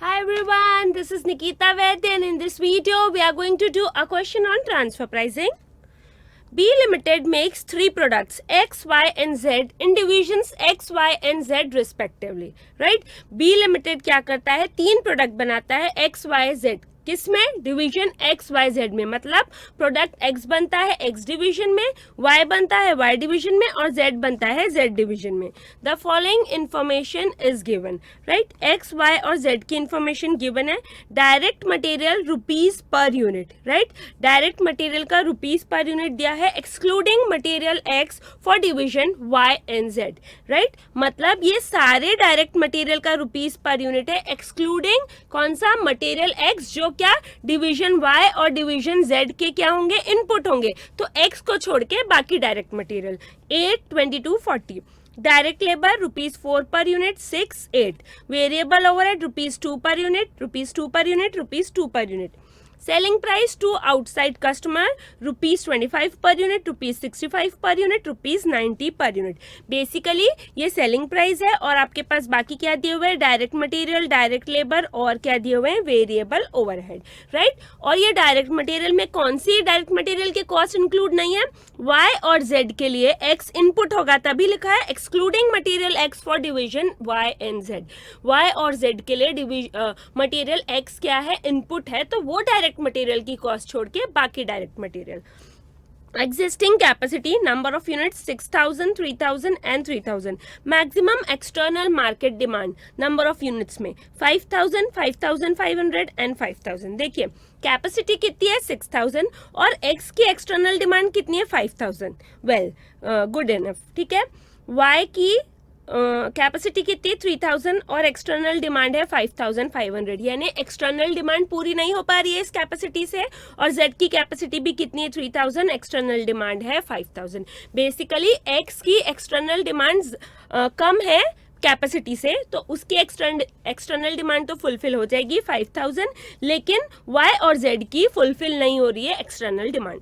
Hi everyone, this is Nikita Vaidya and in this video we are going to do a question on transfer pricing. B Limited makes three products X, Y and Z in divisions X, Y and Z respectively. Right? B Limited क्या करता है? तीन product बनाता है X, Y, Z. किसमें? Division x Y Z में. मतलब product x बनता है एक्स डिवीजन में, वाई बनता है वाई डिवीजन में और जेड बनता है जेड डिवीजन में. The following information is given. Right, X Y और जेड की इंफॉर्मेशन गिवन है. Direct material rupees per unit. Right, direct material का रुपीज पर यूनिट दिया है excluding material X for division Y and Z. Right, मतलब ये सारे direct material का रुपीज पर यूनिट है एक्सक्लूडिंग कौन सा? मटेरियल एक्स, जो क्या डिवीजन y और डिवीजन z के क्या होंगे? इनपुट होंगे. तो x को छोड़ के बाकी direct material. 8, 22, 40. Direct labour ₹4 per unit 6, 8. Variable overhead ₹2 per unit, ₹2 per unit, ₹2 per unit. Selling price to outside customer ₹25 पर unit, ₹65 per unit, ₹90 per unit. Basically ये सेलिंग प्राइस है और आपके पास बाकी क्या दिए हुए हैं? डायरेक्ट मटेरियल, डायरेक्ट लेबर और क्या दिए हुए हैं? Variable overhead. राइट, और ये डायरेक्ट मटेरियल में कौन सी डायरेक्ट मटेरियल के कॉस्ट इंक्लूड नहीं है? y और z के लिए x इनपुट होगा, तभी लिखा है excluding material x for division y and z. y और z के लिए मटेरियल x क्या है? इनपुट है, तो वो डायरेक्ट मटेरियल की कॉस्ट छोड़ के बाकी direct material. Existing capacity, number of units 6000, 3000 and 3000. Maximum external market demand, number of units में 5000, 5500 and 5000. देखिए कैपेसिटी कितनी है? 6000 और x की एक्सटर्नल डिमांड कितनी है? 5000. Well, good enough. ठीक है. y की कैपेसिटी कितनी है? 3000 और एक्सटर्नल डिमांड है 5500. यानी एक्सटर्नल डिमांड पूरी नहीं हो पा रही है इस कैपेसिटी से. और z की कैपेसिटी भी कितनी है? 3000, एक्सटर्नल डिमांड है 5000. बेसिकली x की एक्सटर्नल डिमांड कम है कैपेसिटी से, तो उसकी एक्सटर्नल डिमांड तो फुलफिल हो जाएगी 5000, लेकिन y और z की फुलफिल नहीं हो रही है external demand.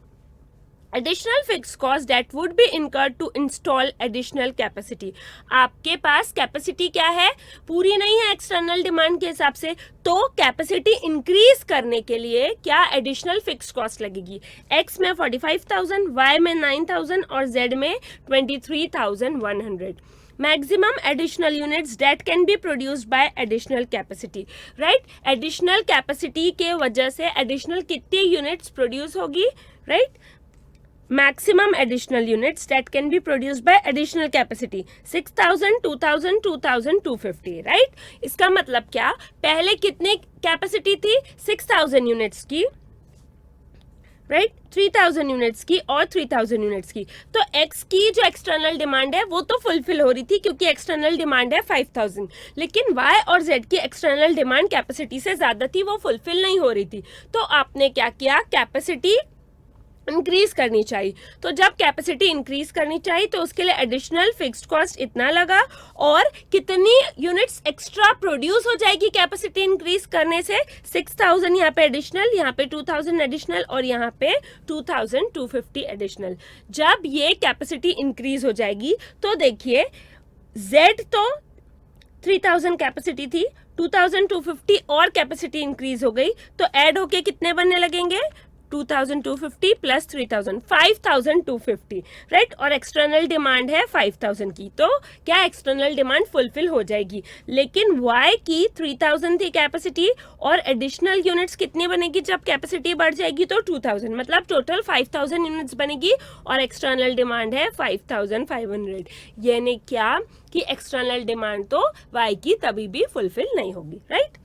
Additional fix cost that would be incurred to install additional capacity. आपके पास कैपेसिटी क्या है? पूरी नहीं है एक्सटर्नल डिमांड के हिसाब से, तो कैपेसिटी इंक्रीज करने के लिए क्या एडिशनल फिक्स कॉस्ट लगेगी? एक्स में 45,000, वाई में 9,000 और जेड में 23,100. Maximum additional units date can be produced by additional capacity. Right, additional capacity के वजह से एडिशनल कितनी यूनिट्स प्रोड्यूस होगी? Right, maximum additional units that can be produced by additional capacity 6000, 2000, 2000, 250. Right, इसका मतलब क्या? पहले कितने कैपेसिटी थी? 6000 यूनिट्स की. राइट, 3000 यूनिट्स की और 3000 यूनिट्स की. तो x की जो एक्सटर्नल डिमांड है वो तो फुलफिल हो रही थी क्योंकि एक्सटर्नल डिमांड है 5000, लेकिन y और z की एक्सटर्नल डिमांड कैपेसिटी से ज्यादा थी, वो फुलफिल नहीं हो रही थी. तो आपने क्या किया? कैपेसिटी इंक्रीज करनी चाहिए. तो जब कैपेसिटी इंक्रीज करनी चाहिए तो उसके लिए एडिशनल फिक्स्ड कॉस्ट इतना लगा. और कितनी यूनिट्स एक्स्ट्रा प्रोड्यूस हो जाएगी कैपेसिटी इंक्रीज करने से? 6000 यहाँ पे एडिशनल, यहाँ पे 2000 एडिशनल और यहाँ पे 2250 एडिशनल. जब ये कैपेसिटी इंक्रीज हो जाएगी तो देखिए Z तो 3000 कैपेसिटी थी, 2250 और कैपेसिटी इंक्रीज हो गई, तो ऐड होके कितने बनने लगेंगे? 2250 प्लस 3000, 5250. राइट, और एक्सटर्नल डिमांड है 5000 की, तो क्या एक्सटर्नल डिमांड फुलफिल हो जाएगी. लेकिन y की 3000 थी कैपेसिटी और एडिशनल यूनिट्स कितनी बनेगी जब कैपेसिटी बढ़ जाएगी? तो 2000, मतलब टोटल 5000 यूनिट्स बनेगी और एक्सटर्नल डिमांड है 5500. यानी क्या कि एक्सटर्नल डिमांड तो y की तभी भी फुलफिल नहीं होगी. Right,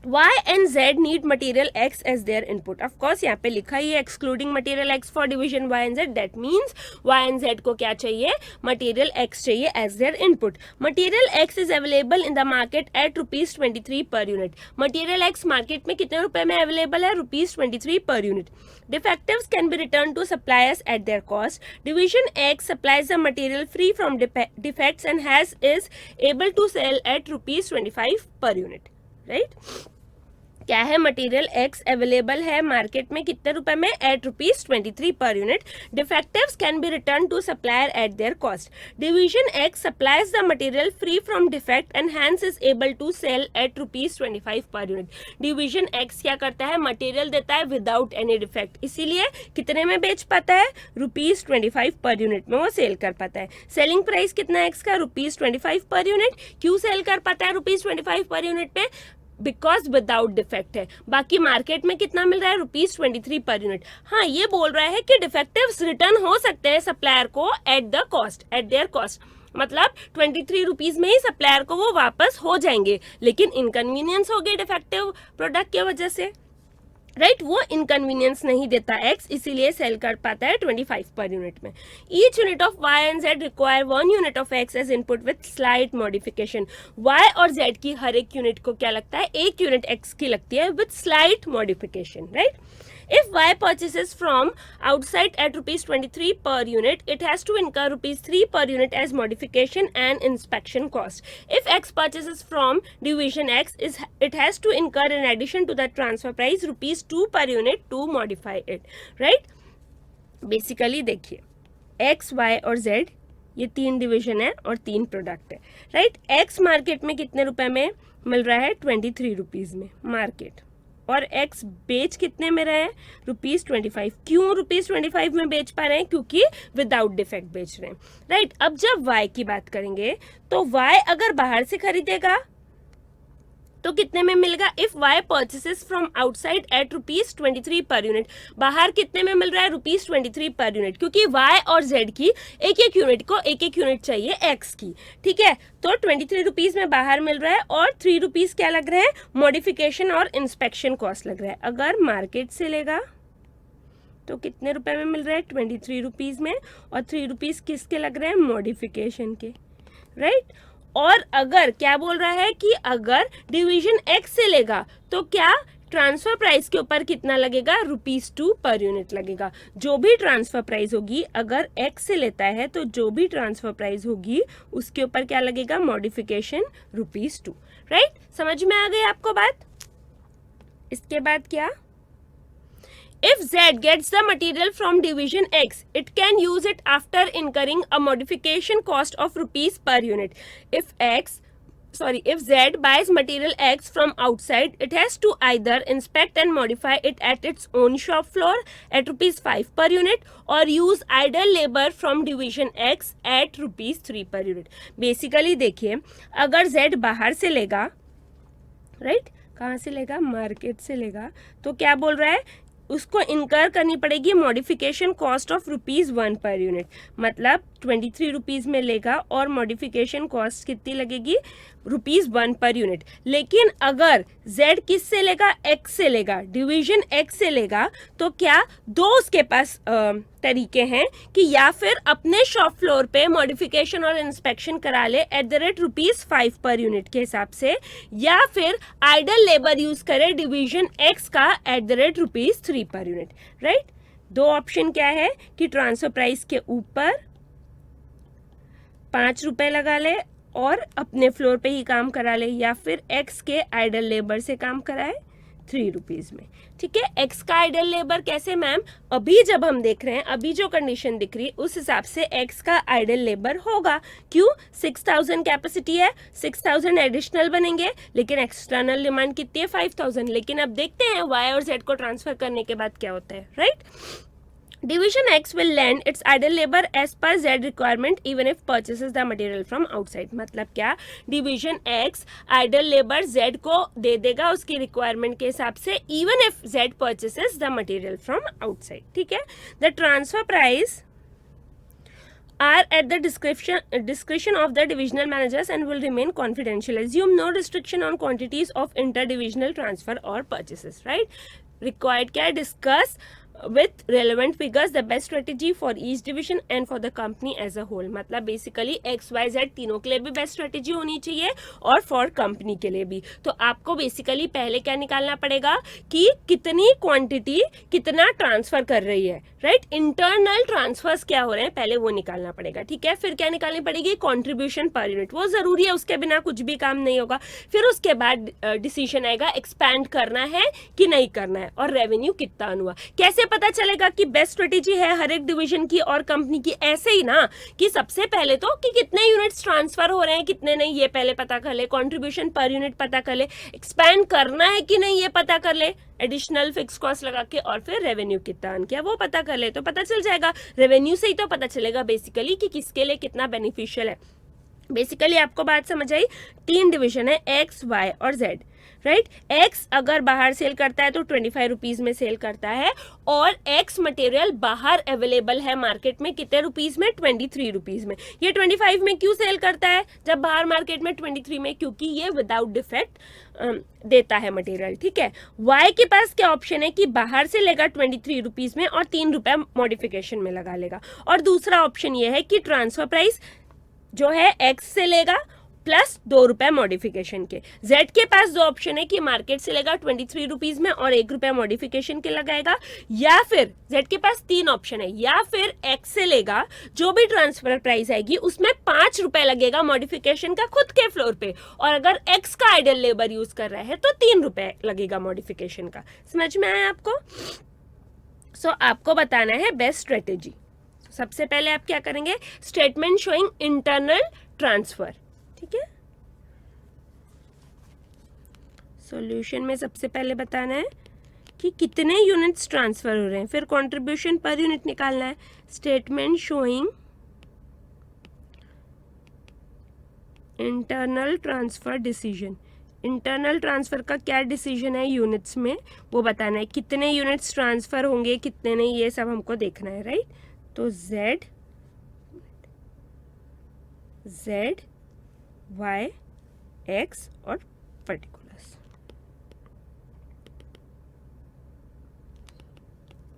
Y and Z need material X as their input. Of course यहाँ पे लिखा ही है excluding material X for division Y and Z. That means Y and Z को क्या चाहिए? Material X चाहिए as their input. Material X is available in the market at ₹23 per unit. Material X market में कितने रुपए में available है? ₹23 per unit. Defectives can be returned to suppliers at their cost. Division X supplies the material free from defects and is able to sell at ₹25 per unit. Right? क्या है, material X available है market में कितने रुपए में, at ₹23 per unit. Defectives can be return to supplier at their cost. Division X supplies the material free from defect and hence is able to sell at ₹25 per unit. Division x क्या करता है, material देता है without any defect, इसीलिए कितने में बेच पाता है, ₹25 पर यूनिट में वो सेल कर पाता है. सेलिंग प्राइस कितना है एक्स का, ₹25 पर यूनिट. क्यों सेल कर पाता है ₹25 पर यूनिट पे, बिकॉज विदाउट डिफेक्ट है. बाकी मार्केट में कितना मिल रहा है, ₹23 पर यूनिट. हाँ, ये बोल रहा है कि डिफेक्टिव्स रिटर्न हो सकते हैं सप्लायर को at the cost, eight their cost, मतलब ₹23 में ही सप्लायर को वो वापस हो जाएंगे, लेकिन इनकन्वीनियंस हो गई डिफेक्टिव प्रोडक्ट की वजह से, राइट. वो इनकन्वीनियंस नहीं देता एक्स, इसीलिए सेल कर पाता है 25 पर यूनिट में. Each unit of Y and Z require 1 unit of X as input with slight modification. Y और जेड की हर एक यूनिट को क्या लगता है, एक यूनिट एक्स की लगती है with slight modification, right. If Y purchases from outside at ₹23 per unit, it has to incur ₹3 per unit as modification and inspection cost. If X purchases from division X, it has to incur in addition to the transfer price ₹2 per unit to modify it. Right? Basically देखिए, X, Y और Z ये 3 division है और 3 product है, right. X market में कितने रुपए में मिल रहा है, ₹23 में मार्केट, और एक्स बेच कितने में रहे हैं, ₹25. क्यों ₹25 में बेच पा रहे हैं, क्योंकि विदाउट डिफेक्ट बेच रहे हैं, राइट. अब जब वाई की बात करेंगे तो वाई अगर बाहर से खरीदेगा तो कितने में मिलेगा, if Y purchases from outside at ₹23 per unit. बाहर कितने में मिल रहा है, ₹23 पर यूनिट, क्योंकि वाई और जेड की एक एक यूनिट को एक एक यूनिट चाहिए एक्स की, ठीक है. तो ₹23 में बाहर मिल रहा है और ₹3 क्या लग रहे हैं, मॉडिफिकेशन और इंस्पेक्शन कॉस्ट लग रहा है. अगर मार्केट से लेगा तो कितने रुपए में मिल रहा है, ₹23 में, और ₹3 किसके लग रहे हैं, मॉडिफिकेशन के, राइट. और अगर क्या बोल रहा है कि अगर डिवीजन एक्स से लेगा तो क्या ट्रांसफर प्राइस के ऊपर कितना लगेगा, ₹2 पर यूनिट लगेगा. जो भी ट्रांसफर प्राइस होगी, अगर एक्स से लेता है तो जो भी ट्रांसफर प्राइस होगी उसके ऊपर क्या लगेगा, मॉडिफिकेशन ₹2, राइट. समझ में आ गई आपको बात. इसके बाद क्या, if Z gets the material from division X, it can use it after incurring a modification cost of ₹, per unit. If Z buys material X from outside, it has to either inspect and modify it at its own shop floor at ₹5 per unit or use idle labor from division X at ₹3 per unit. Basically देखिए, अगर Z बाहर से लेगा, right, कहाँ से लेगा, market से लेगा, तो क्या बोल रहा है, उसको इनकर करनी पड़ेगी modification cost of ₹1 per unit. मतलब ₹23 में लेगा और मॉडिफिकेशन कॉस्ट कितनी लगेगी, ₹1 पर यूनिट. लेकिन अगर Z किस से लेगा, X से लेगा, डिवीजन X से लेगा, तो क्या दो उसके पास तरीके हैं कि या फिर अपने शॉप फ्लोर पे मॉडिफिकेशन और इंस्पेक्शन करा ले at the rate ₹5 per unit के हिसाब से, या फिर आइडल लेबर यूज करे डिवीजन X का एट द रेट ₹3 पर यूनिट, राइट. दो ऑप्शन क्या है कि ट्रांसफर प्राइस के ऊपर ₹5 लगा ले और अपने फ्लोर पे ही काम करा ले, या फिर एक्स के आइडल लेबर से काम कराए ₹3 में, ठीक है. एक्स का आइडल लेबर कैसे मैम, अभी जब हम देख रहे हैं, अभी जो कंडीशन दिख रही है उस हिसाब से एक्स का आइडल लेबर होगा. क्यों, 6000 कैपेसिटी है, 6000 एडिशनल बनेंगे, लेकिन एक्सटर्नल डिमांड कितनी है, 5000. लेकिन अब देखते हैं वाई और जेड को ट्रांसफर करने के बाद क्या होता है, right. Division X will lend its idle labor as per Z requirement even if purchases the material from outside. मतलब क्या, Division X idle labor Z को दे देगा उसकी requirement के हिसाब से even if Z purchases the material from outside, ठीक है. The transfer price are at the discretion of the divisional managers and will remain confidential. Assume no restriction on quantities of interdivisional transfer or purchases, right. Required क्या, discuss with relevant figures the best strategy for each division and for the company as a whole. मतलब basically XYZ तीनों के लिए भी best strategy होनी चाहिए और for company के लिए भी. तो आपको बेसिकली पहले क्या निकालना पड़ेगा कि कितनी क्वांटिटी कितना ट्रांसफर कर रही है, राइट. इंटरनल ट्रांसफर्स क्या हो रहे हैं पहले वो निकालना पड़ेगा, ठीक है. फिर क्या निकालनी पड़ेगी, कॉन्ट्रीब्यूशन पर यूनिट, वो जरूरी है, उसके बिना कुछ भी काम नहीं होगा. फिर उसके बाद डिसीजन आएगा एक्सपैंड करना है कि नहीं करना है, और रेवेन्यू कितना हुआ. कैसे पता चलेगा कि बेस्ट स्ट्रेटेजी है हर एक डिवीजन की और कंपनी की, ऐसे ही ना कि सबसे पहले तो कि कितने यूनिट्स ट्रांसफर हो रहे हैं कितने नहीं ये पहले पता कर ले, कंट्रीब्यूशन पर यूनिट पता कर ले, एक्सपैंड करना है कि नहीं ये पता कर ले, एडिशनल फिक्स कॉस्ट लगा के, और फिर रेवेन्यू कितना अर्न किया वो पता कर ले, तो पता चल जाएगा. रेवेन्यू से ही तो पता चलेगा बेसिकली कि किसके लिए कितना बेनिफिशियल है. बेसिकली आपको बात समझ आई. 3 डिवीजन है X, Y और Z, राइट. X अगर बाहर सेल करता है तो 25 रुपीज में सेल करता है, और X मटेरियल बाहर अवेलेबल है मार्केट में कितने रुपीज में, 23 रुपीज में. ये 25 में क्यों सेल करता है जब बाहर मार्केट में 23 में, क्योंकि ये विदाउट डिफेक्ट देता है मटेरियल, ठीक है. Y के पास क्या ऑप्शन है कि बाहर से लेगा 23 रुपीज में और 3 रुपए मॉडिफिकेशन में लगा लेगा, और दूसरा ऑप्शन ये है कि ट्रांसफर प्राइस जो है X से लेगा प्लस 2 रुपए मॉडिफिकेशन के. Z के पास दो ऑप्शन है कि मार्केट से लेगा 23 रुपीज में और 1 रुपया मॉडिफिकेशन के लगाएगा, या फिर Z के पास 3 ऑप्शन है, या फिर X से लेगा जो भी ट्रांसफर प्राइस आएगी उसमें 5 रुपए लगेगा मॉडिफिकेशन का खुद के फ्लोर पे, और अगर X का आइडल लेबर यूज कर रहा है तो 3 रुपए लगेगा मॉडिफिकेशन का. समझ में आया आपको. सो आपको बताना है बेस्ट स्ट्रेटेजी. सबसे पहले आप क्या करेंगे, स्टेटमेंट शोइंग इंटरनल ट्रांसफर, ठीक है. सॉल्यूशन में सबसे पहले बताना है कि कितने यूनिट्स ट्रांसफर हो रहे हैं, फिर कंट्रीब्यूशन पर यूनिट निकालना है. Statement showing internal transfer decision. Internal transfer का क्या डिसीजन है यूनिट्स में वो बताना है, कितने यूनिट्स ट्रांसफर होंगे कितने नहीं, ये सब हमको देखना है, राइट. तो Z, Y, X और पर्टिकुलर्स.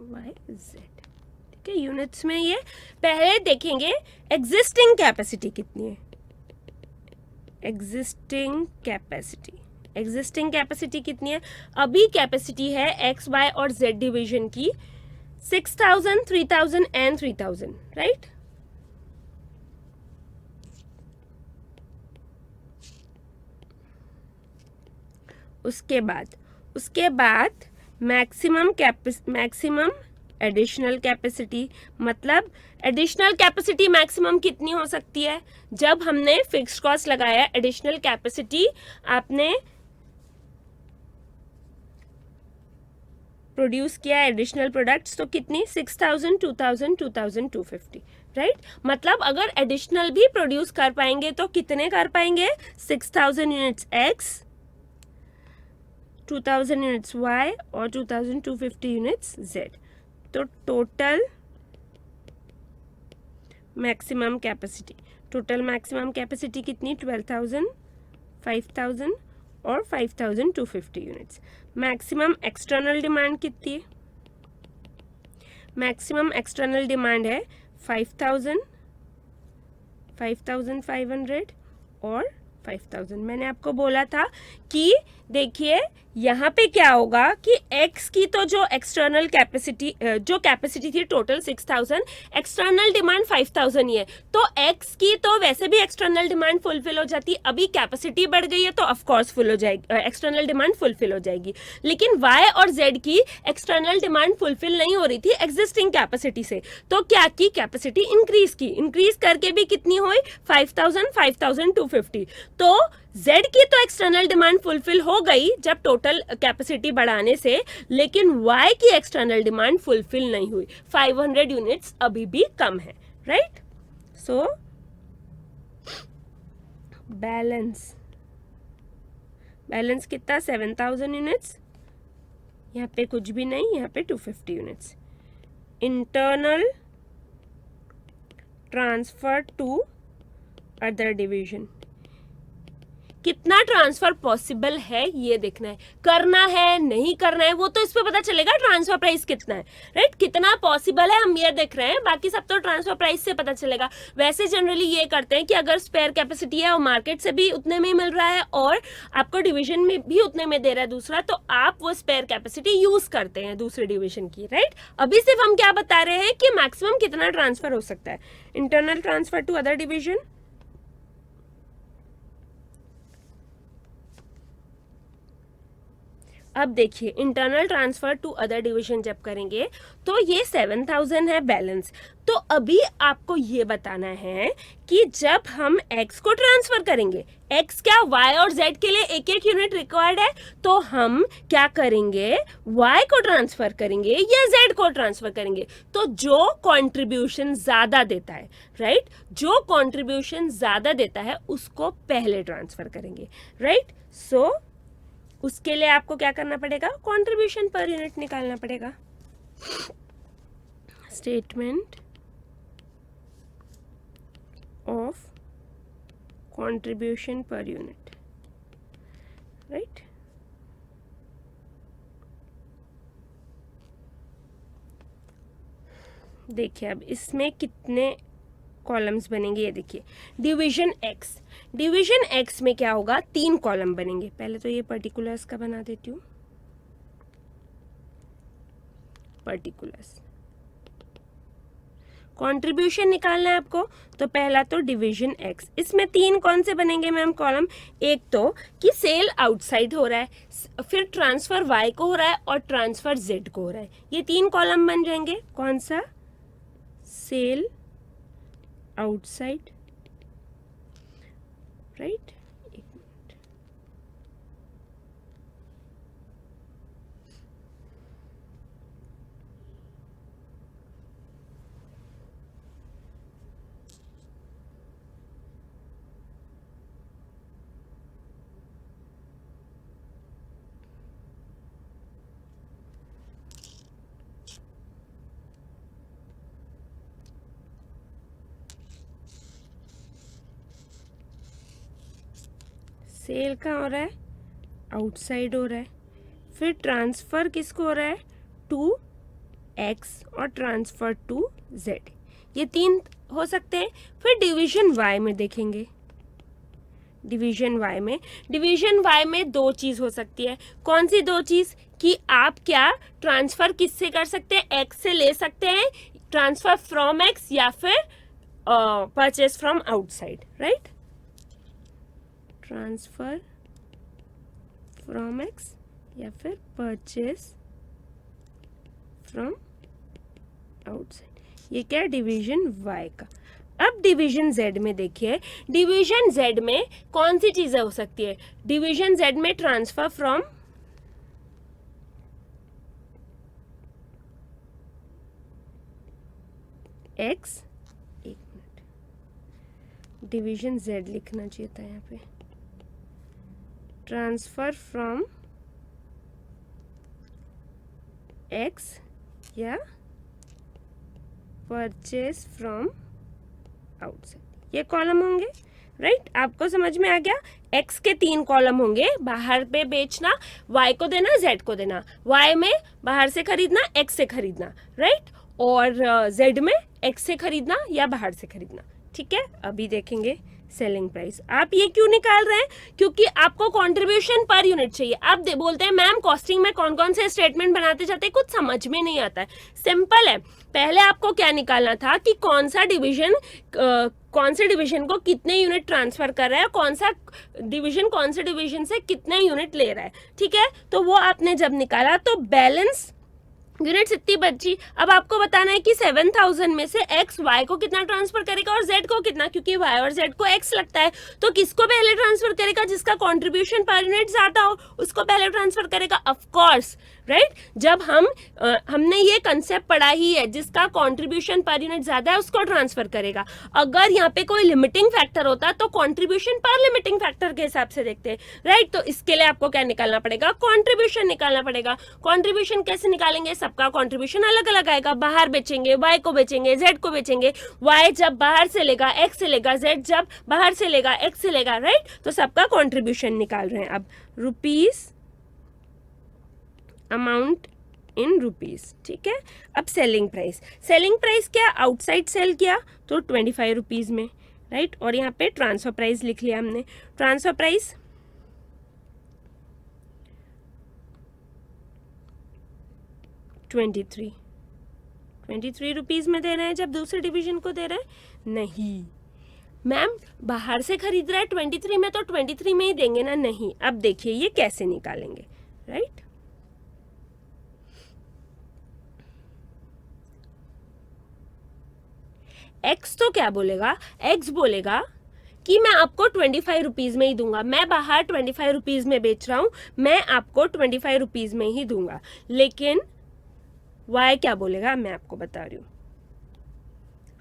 Y, Z, ठीक है. यूनिट्स में ये पहले देखेंगे एग्जिस्टिंग कैपेसिटी कितनी है. एग्जिस्टिंग कैपेसिटी कितनी है. अभी कैपेसिटी है X, Y और Z डिवीजन की 6,000, 3,000 एंड 3,000, राइट. उसके बाद मैक्सिमम एडिशनल कैपेसिटी. मतलब एडिशनल कैपेसिटी मैक्सिमम कितनी हो सकती है, जब हमने फिक्स्ड कॉस्ट लगाया एडिशनल कैपेसिटी आपने प्रोड्यूस किया एडिशनल प्रोडक्ट्स, तो कितनी, 6,000, 2,000, 2,000, 250, राइट. मतलब अगर एडिशनल भी प्रोड्यूस कर पाएंगे तो कितने कर पाएंगे, 6,000 यूनिट्स X, 2,000 यूनिट्स Y और 2,250 यूनिट्स Z. तो टोटल मैक्सिमम कैपेसिटी कितनी, 12,000, 5,000 और 5,250 यूनिट्स. मैक्सिमम एक्सटर्नल डिमांड कितनी है, मैक्सिमम एक्सटर्नल डिमांड है 5,000, 5,500 और 5,000. मैंने आपको बोला था कि देखिए यहाँ पे क्या होगा कि X की तो जो एक्सटर्नल कैपेसिटी थी टोटल 6,000, एक्सटर्नल डिमांड 5,000 ही है, तो X की तो वैसे भी एक्सटर्नल डिमांड फुलफिल हो जाती, अभी कैपेसिटी बढ़ गई है तो ऑफ कोर्स फुल हो जाएगी, एक्सटर्नल डिमांड फुलफिल हो जाएगी. लेकिन Y और Z की एक्सटर्नल डिमांड फुलफिल नहीं हो रही थी एग्जिस्टिंग कैपेसिटी से, तो क्या की कैपेसिटी इंक्रीज करके भी कितनी हुई, 5,000, 5,250. तो Z की तो एक्सटर्नल डिमांड फुलफिल हो गई जब टोटल कैपेसिटी बढ़ाने से, लेकिन Y की एक्सटर्नल डिमांड फुलफिल नहीं हुई, 500 यूनिट्स अभी भी कम है, राइट. सो बैलेंस कितना, 7,000 यूनिट्स, यहाँ पे कुछ भी नहीं, यहाँ पे 250 units. Internal transfer to other division, कितना ट्रांसफर पॉसिबल है ये देखना है, करना है नहीं करना है वो तो इस पे पता चलेगा ट्रांसफर प्राइस कितना है, राइट, कितना पॉसिबल है हम ये देख रहे हैं, बाकी सब तो ट्रांसफर प्राइस से पता चलेगा। वैसे जनरली ये करते हैं कि अगर स्पेयर कैपेसिटी है और मार्केट से भी उतने में मिल रहा है और आपको डिवीजन में भी उतने में दे रहा है दूसरा, तो आप वो स्पेयर कैपेसिटी यूज करते हैं दूसरे डिवीजन की, राइट। अभी सिर्फ हम क्या बता रहे हैं कि मैक्सिमम कितना ट्रांसफर हो सकता है, internal transfer to other division. अब देखिए internal transfer to other division जब करेंगे तो ये 7000 है बैलेंस। तो अभी आपको ये बताना है कि जब हम x को ट्रांसफर करेंगे, x क्या y और z के लिए एक एक यूनिट रिक्वायर्ड है, तो हम क्या करेंगे, y को ट्रांसफर करेंगे या z को ट्रांसफर करेंगे। तो जो कंट्रीब्यूशन ज्यादा देता है, राइट, जो कंट्रीब्यूशन ज्यादा देता है उसको पहले ट्रांसफर करेंगे, राइट। सो उसके लिए आपको क्या करना पड़ेगा, कंट्रीब्यूशन पर यूनिट निकालना पड़ेगा। Statement of contribution per unit, right. देखिए अब इसमें कितने कॉलम्स बनेंगे, ये देखिए डिवीजन एक्स, डिवीजन एक्स में क्या होगा, 3 कॉलम बनेंगे। पहले तो ये पर्टिकुलर्स का बना देती हूँ, पर्टिकुलर्स कंट्रीब्यूशन निकालना है आपको, तो पहला तो डिवीजन एक्स, इसमें 3 कौन से बनेंगे मैम कॉलम, एक तो कि सेल आउटसाइड हो रहा है, फिर ट्रांसफर वाई को हो रहा है और ट्रांसफर जेड को हो रहा है, ये 3 कॉलम बन जाएंगे। कौन सा, सेल आउटसाइड, राइट। एक मिनट, सेल कहाँ हो रहा है, आउटसाइड हो रहा है, फिर ट्रांसफर किसको हो रहा है, टू एक्स और ट्रांसफर टू जेड, ये 3 हो सकते हैं। फिर डिवीजन वाई में देखेंगे, डिवीजन वाई में, डिवीजन वाई में 2 चीज हो सकती है। कौन सी 2 चीज, कि आप क्या ट्रांसफर किससे कर सकते हैं, एक्स से ले सकते हैं, ट्रांसफर फ्रॉम एक्स या फिर purchase from outside, right, transfer from x या फिर परचेज फ्रॉम आउटसाइड, ये क्या है डिवीजन वाई का। अब डिवीजन जेड में देखिए, डिवीजन जेड में कौन सी चीजें हो सकती है, डिवीजन जेड में ट्रांसफर फ्रॉम एक्स, एक मिनट, डिवीजन जेड लिखना चाहिए था यहाँ पे, ट्रांसफर फ्रॉम एक्स या परचेज फ्रॉम आउटसाइड, ये कॉलम होंगे, राइट। आपको समझ में आ गया, एक्स के 3 कॉलम होंगे, बाहर पे बेचना, वाई को देना, जेड को देना, वाई में बाहर से खरीदना, एक्स से खरीदना, राइट, और जेड में एक्स से खरीदना या बाहर से खरीदना, ठीक है। अभी देखेंगे सेलिंग प्राइस। आप ये क्यों निकाल रहे हैं, क्योंकि आपको कंट्रीब्यूशन पर यूनिट चाहिए। आप बोलते हैं मैम कॉस्टिंग में कौन कौन से स्टेटमेंट बनाते जाते हैं, कुछ समझ में नहीं आता है। सिंपल है, पहले आपको क्या निकालना था कि कौन सा डिवीजन कौन से डिवीजन को कितने यूनिट ट्रांसफर कर रहा है, कौन सा डिवीजन कौन से डिवीजन से कितने यूनिट ले रहा है, ठीक है। तो वो आपने जब निकाला तो बैलेंस यूनिट्स इतनी बची। अब आपको बताना है कि 7000 में से एक्स वाई को कितना ट्रांसफर करेगा और जेड को कितना, क्योंकि वाई और जेड को एक्स लगता है, तो किसको पहले ट्रांसफर करेगा, जिसका कंट्रीब्यूशन पर यूनिट ज्यादा हो उसको पहले ट्रांसफर करेगा, ऑफ कोर्स, राइट। जब हमने ये कंसेप्ट पढ़ा ही है, जिसका कंट्रीब्यूशन पर यूनिट ज्यादा है उसको ट्रांसफर करेगा। अगर यहाँ पे कोई लिमिटिंग फैक्टर होता तो कंट्रीब्यूशन पर लिमिटिंग फैक्टर के हिसाब से देखते हैं, राइट। तो इसके लिए आपको क्या निकालना पड़ेगा, कंट्रीब्यूशन निकालना पड़ेगा। कंट्रीब्यूशन कैसे निकालेंगे, सबका कंट्रीब्यूशन अलग अलग आएगा। बाहर बेचेंगे, वाई को बेचेंगे, जेड को बेचेंगे। वाई जब बाहर से लेगा एक्स से लेगा, जेड जब बाहर से लेगा एक्स से लेगा, राइट। तो सबका कंट्रीब्यूशन निकाल रहे हैं। अब रुपीस, अमाउंट इन रुपीस, ठीक है। अब सेलिंग प्राइस क्या, आउटसाइड सेल किया तो 25 रुपीज़ में, राइट। और यहाँ पे ट्रांसफर प्राइस लिख लिया हमने। ट्रांसफर प्राइस 23 रुपीज़ में दे रहे हैं जब दूसरे डिवीजन को दे रहे हैं। नहीं मैम, बाहर से खरीद रहा है 23 में तो 23 में ही देंगे ना। नहीं, अब देखिए ये कैसे निकालेंगे, राइट। एक्स तो क्या बोलेगा, एक्स बोलेगा कि मैं आपको 25 रुपीज़ में ही दूंगा। मैं बाहर 25 रुपीज़ में बेच रहा हूँ, मैं आपको 25 रुपीज़ में ही दूंगा। लेकिन वाई क्या बोलेगा, मैं आपको बता रही हूँ,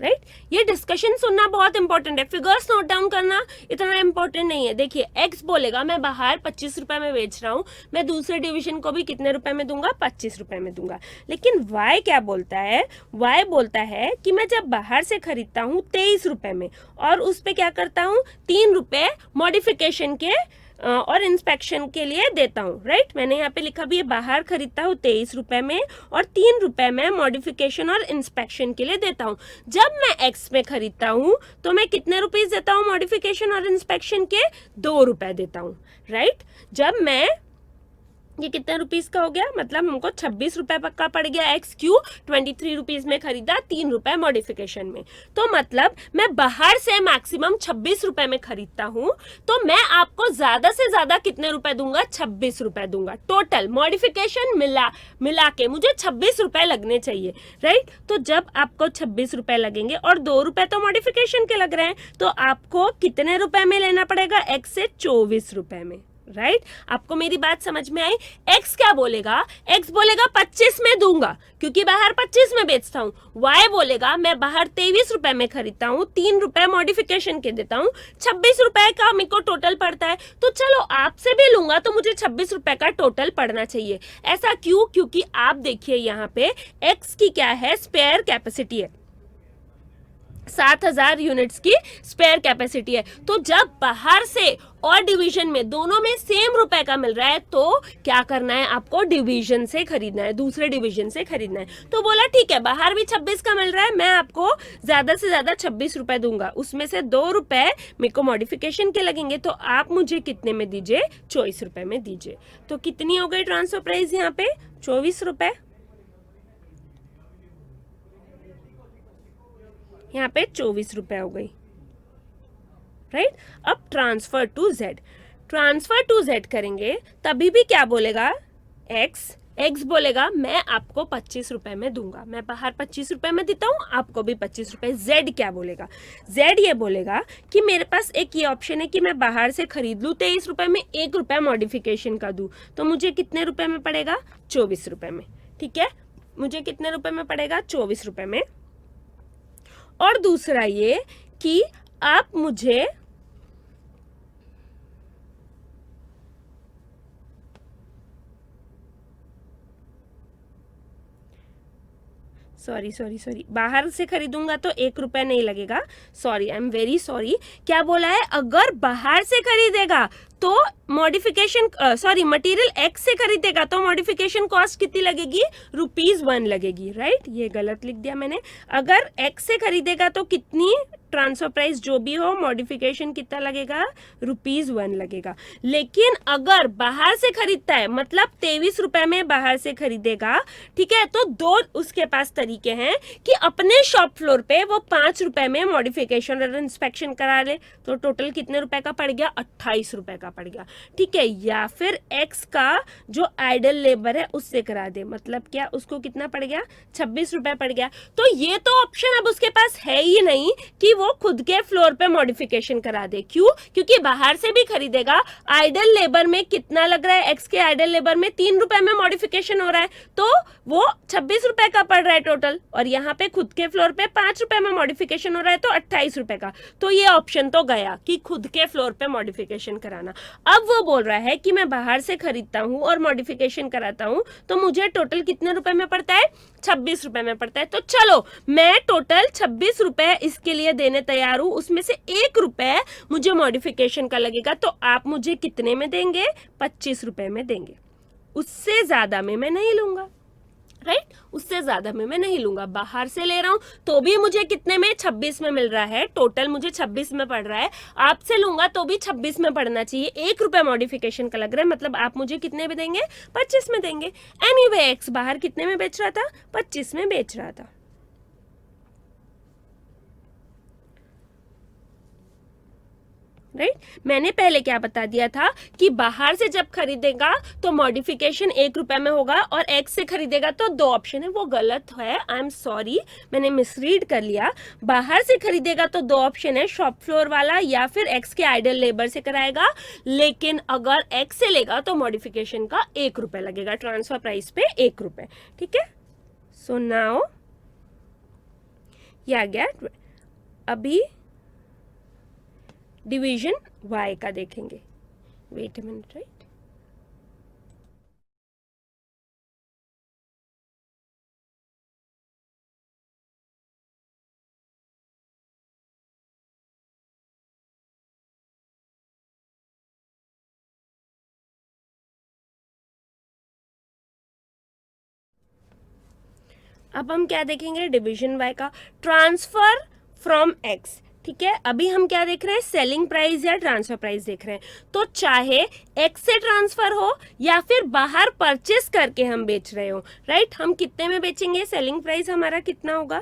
राइट। ये डिस्कशन सुनना बहुत इंपॉर्टेंट है, फिगर्स नोट डाउन करना इतना इंपॉर्टेंट नहीं है। देखिए एक्स बोलेगा मैं बाहर 25 रुपए में बेच रहा हूँ, मैं दूसरे डिवीजन को भी कितने रुपए में दूंगा, 25 रुपए में दूंगा। लेकिन वाई क्या बोलता है, वाई बोलता है कि मैं जब बाहर से खरीदता हूँ 23 रुपए में और उस पर क्या करता हूँ 3 रुपए मॉडिफिकेशन के और इंस्पेक्शन के लिए देता हूँ, राइट। मैंने यहाँ पे लिखा भी है, बाहर खरीदता हूँ 23 रुपए में और 3 रुपए में मॉडिफिकेशन और इंस्पेक्शन के लिए देता हूँ। जब मैं एक्स में खरीदता हूँ तो मैं कितने रुपीस देता हूँ मॉडिफिकेशन और इंस्पेक्शन के, 2 रुपए देता हूँ, राइट। जब मैं, ये कितने रुपीस का हो गया, मतलब हमको 26 रुपए का पड़ गया। एक्स क्यू 23 रुपीज में खरीदा, 3 रुपए मॉडिफिकेशन में। तो मतलब मैं बाहर से मैक्सिमम 26 रुपए में खरीदता हूँ, तो मैं आपको ज्यादा से ज्यादा कितने रुपए दूंगा, 26 रुपए दूंगा। टोटल मॉडिफिकेशन मिला के मुझे 26 रुपए लगने चाहिए, राइट। तो जब आपको 26 रुपए लगेंगे और 2 रुपए तो मॉडिफिकेशन के लग रहे हैं, तो आपको कितने रुपए में लेना पड़ेगा, एक्स से 24 रुपए में, राइट। आपको मेरी बात समझ में आई। एक्स क्या बोलेगा, एक्स बोलेगा 25 में दूंगा क्योंकि बाहर 25 में बेचता हूँ। वाई बोलेगा मैं बाहर 23 रुपए में खरीदता हूँ, 3 रुपए मॉडिफिकेशन के देता हूँ, 26 रुपए का मेरे को टोटल पड़ता है। तो चलो आपसे भी लूंगा तो मुझे 26 रुपए का टोटल पड़ना चाहिए। ऐसा क्यों, क्योंकि आप देखिए यहाँ पे एक्स की क्या है, स्पेयर कैपेसिटी है, 7000 यूनिट्स की स्पेयर कैपेसिटी है। तो जब बाहर से और डिवीजन में दोनों में सेम रुपए का मिल रहा है तो क्या करना है, आपको डिवीजन से खरीदना है, दूसरे डिवीजन से खरीदना है। तो बोला ठीक है, बाहर भी 26 का मिल रहा है, मैं आपको ज्यादा से ज्यादा 26 रुपए दूंगा, उसमें से 2 रुपए मेरे को मॉडिफिकेशन के लगेंगे, तो आप मुझे कितने में दीजिए, 24 रुपए में दीजिए। तो कितनी हो गई ट्रांसफर प्राइस यहाँ पे, 24 रुपए। यहाँ पे 24 रुपए हो गई, राइट। अब transfer to Z, transfer to Z करेंगे तभी भी क्या बोलेगा, एक्स बोलेगा मैं आपको 25 रुपए में दूंगा, मैं बाहर 25 रुपए में देता हूँ, आपको भी 25 रुपए। जेड क्या बोलेगा, जेड ये बोलेगा कि मेरे पास एक ये ऑप्शन है कि मैं बाहर से खरीद लूँ 23 रुपए में, 1 रुपया मॉडिफिकेशन का दूँ, तो मुझे कितने रुपए में पड़ेगा, 24 रुपए में, ठीक है। मुझे कितने रुपए में पड़ेगा, 24 रुपए में। और दूसरा ये कि आप मुझे सॉरी बाहर से खरीदूंगा तो 1 रुपया नहीं लगेगा, sorry, I am very sorry. क्या बोला है, अगर बाहर से खरीदेगा तो मॉडिफिकेशन मटेरियल एक्स से खरीदेगा तो मॉडिफिकेशन कॉस्ट कितनी लगेगी, ₹1 लगेगी, राइट। ये गलत लिख दिया मैंने। अगर एक्स से खरीदेगा तो कितनी, ट्रांसफर प्राइस जो भी हो, मॉडिफिकेशन कितना लगेगा, ₹1 लगेगा। लेकिन अगर बाहर से खरीदता है, मतलब 23 रुपए में बाहर से खरीदेगा, ठीक है, तो 2 उसके पास तरीके हैं कि अपने शॉप फ्लोर पे वो 5 रुपए में मॉडिफिकेशन और इंस्पेक्शन करा ले, तो टोटल कितने रुपए का पड़ गया, 28 रुपए का पड़ गया, ठीक है। या फिर एक्स का जो आइडल लेबर है उससे करा दे, मतलब क्या, उसको कितना पड़ गया, 26 रुपए पड़ गया। तो ये तो ऑप्शन अब उसके पास है ही नहीं कि वो खुद के फ्लोर पे मॉडिफिकेशन करा दे। क्यों, क्योंकि बाहर से भी खरीदेगा, आइडल लेबर में कितना लग रहा है, एक्स के आइडल लेबर में 3 रुपए में मॉडिफिकेशन हो रहा है, तो वो 26 रुपए का पड़ रहा है टोटल, और यहाँ पे खुद के फ्लोर पे 5 रुपए में मॉडिफिकेशन हो रहा है, तो 28 रुपए का। तो ये ऑप्शन तो गया कि खुद के फ्लोर पे मॉडिफिकेशन कराना। अब वो बोल रहा है कि मैं बाहर से खरीदता हूँ और मॉडिफिकेशन कराता हूँ तो मुझे टोटल कितने रुपए में पड़ता है, 26 रुपए में पड़ता है। तो चलो मैं टोटल 26 रुपए इसके लिए देने तैयार हूँ, उसमें से 1 रुपए मुझे मॉडिफिकेशन का लगेगा। तो आप मुझे कितने में देंगे, 25 रुपए में देंगे, उससे ज्यादा में मैं नहीं लूंगा, राइट, उससे ज्यादा में मैं नहीं लूंगा। बाहर से ले रहा हूं तो भी मुझे कितने में, 26 में मिल रहा है, टोटल मुझे 26 में पड़ रहा है। आपसे लूंगा तो भी 26 में पड़ना चाहिए, 1 रुपए मॉडिफिकेशन का लग रहा है, मतलब आप मुझे कितने में देंगे, 25 में देंगे। एनीवे एक्स बाहर कितने में बेच रहा था, 25 में बेच रहा था। राइट, मैंने पहले क्या बता दिया था कि बाहर से जब खरीदेगा तो मॉडिफिकेशन 1 रुपए में होगा और एक्स से खरीदेगा तो 2 ऑप्शन है, वो गलत है, आई एम सॉरी, मैंने मिसरीड कर लिया। बाहर से खरीदेगा तो 2 ऑप्शन है, शॉप फ्लोर वाला या फिर एक्स के आइडल लेबर से कराएगा, लेकिन अगर एक्स से लेगा तो मॉडिफिकेशन का 1 रुपए लगेगा, ट्रांसफर प्राइस पे 1 रुपए। ठीक है, सो नाउ या गया। अभी डिवीजन y का देखेंगे, वेट अ मिनट, राइट। अब हम क्या देखेंगे, डिवीजन y का, ट्रांसफर फ्रॉम x। ठीक है, अभी हम क्या देख रहे हैं, सेलिंग प्राइस या ट्रांसफर प्राइस देख रहे हैं। तो चाहे x से ट्रांसफर हो या फिर बाहर परचेस करके हम बेच रहे हो, राइट, हम कितने में बेचेंगे, सेलिंग प्राइस हमारा कितना होगा,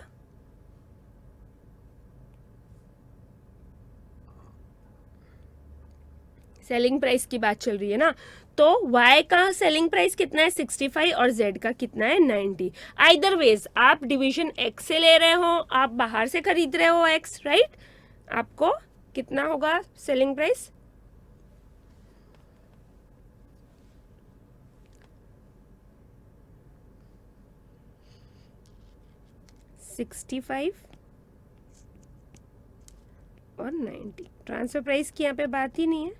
सेलिंग प्राइस की बात चल रही है ना, तो y का सेलिंग प्राइस कितना है, 65 और z का कितना है, 90। आइदर वेज आप डिवीजन x से ले रहे हो, आप बाहर से खरीद रहे हो x, राइट, आपको कितना होगा सेलिंग प्राइस, 65 और 90। ट्रांसफर प्राइस की यहाँ पे बात ही नहीं है,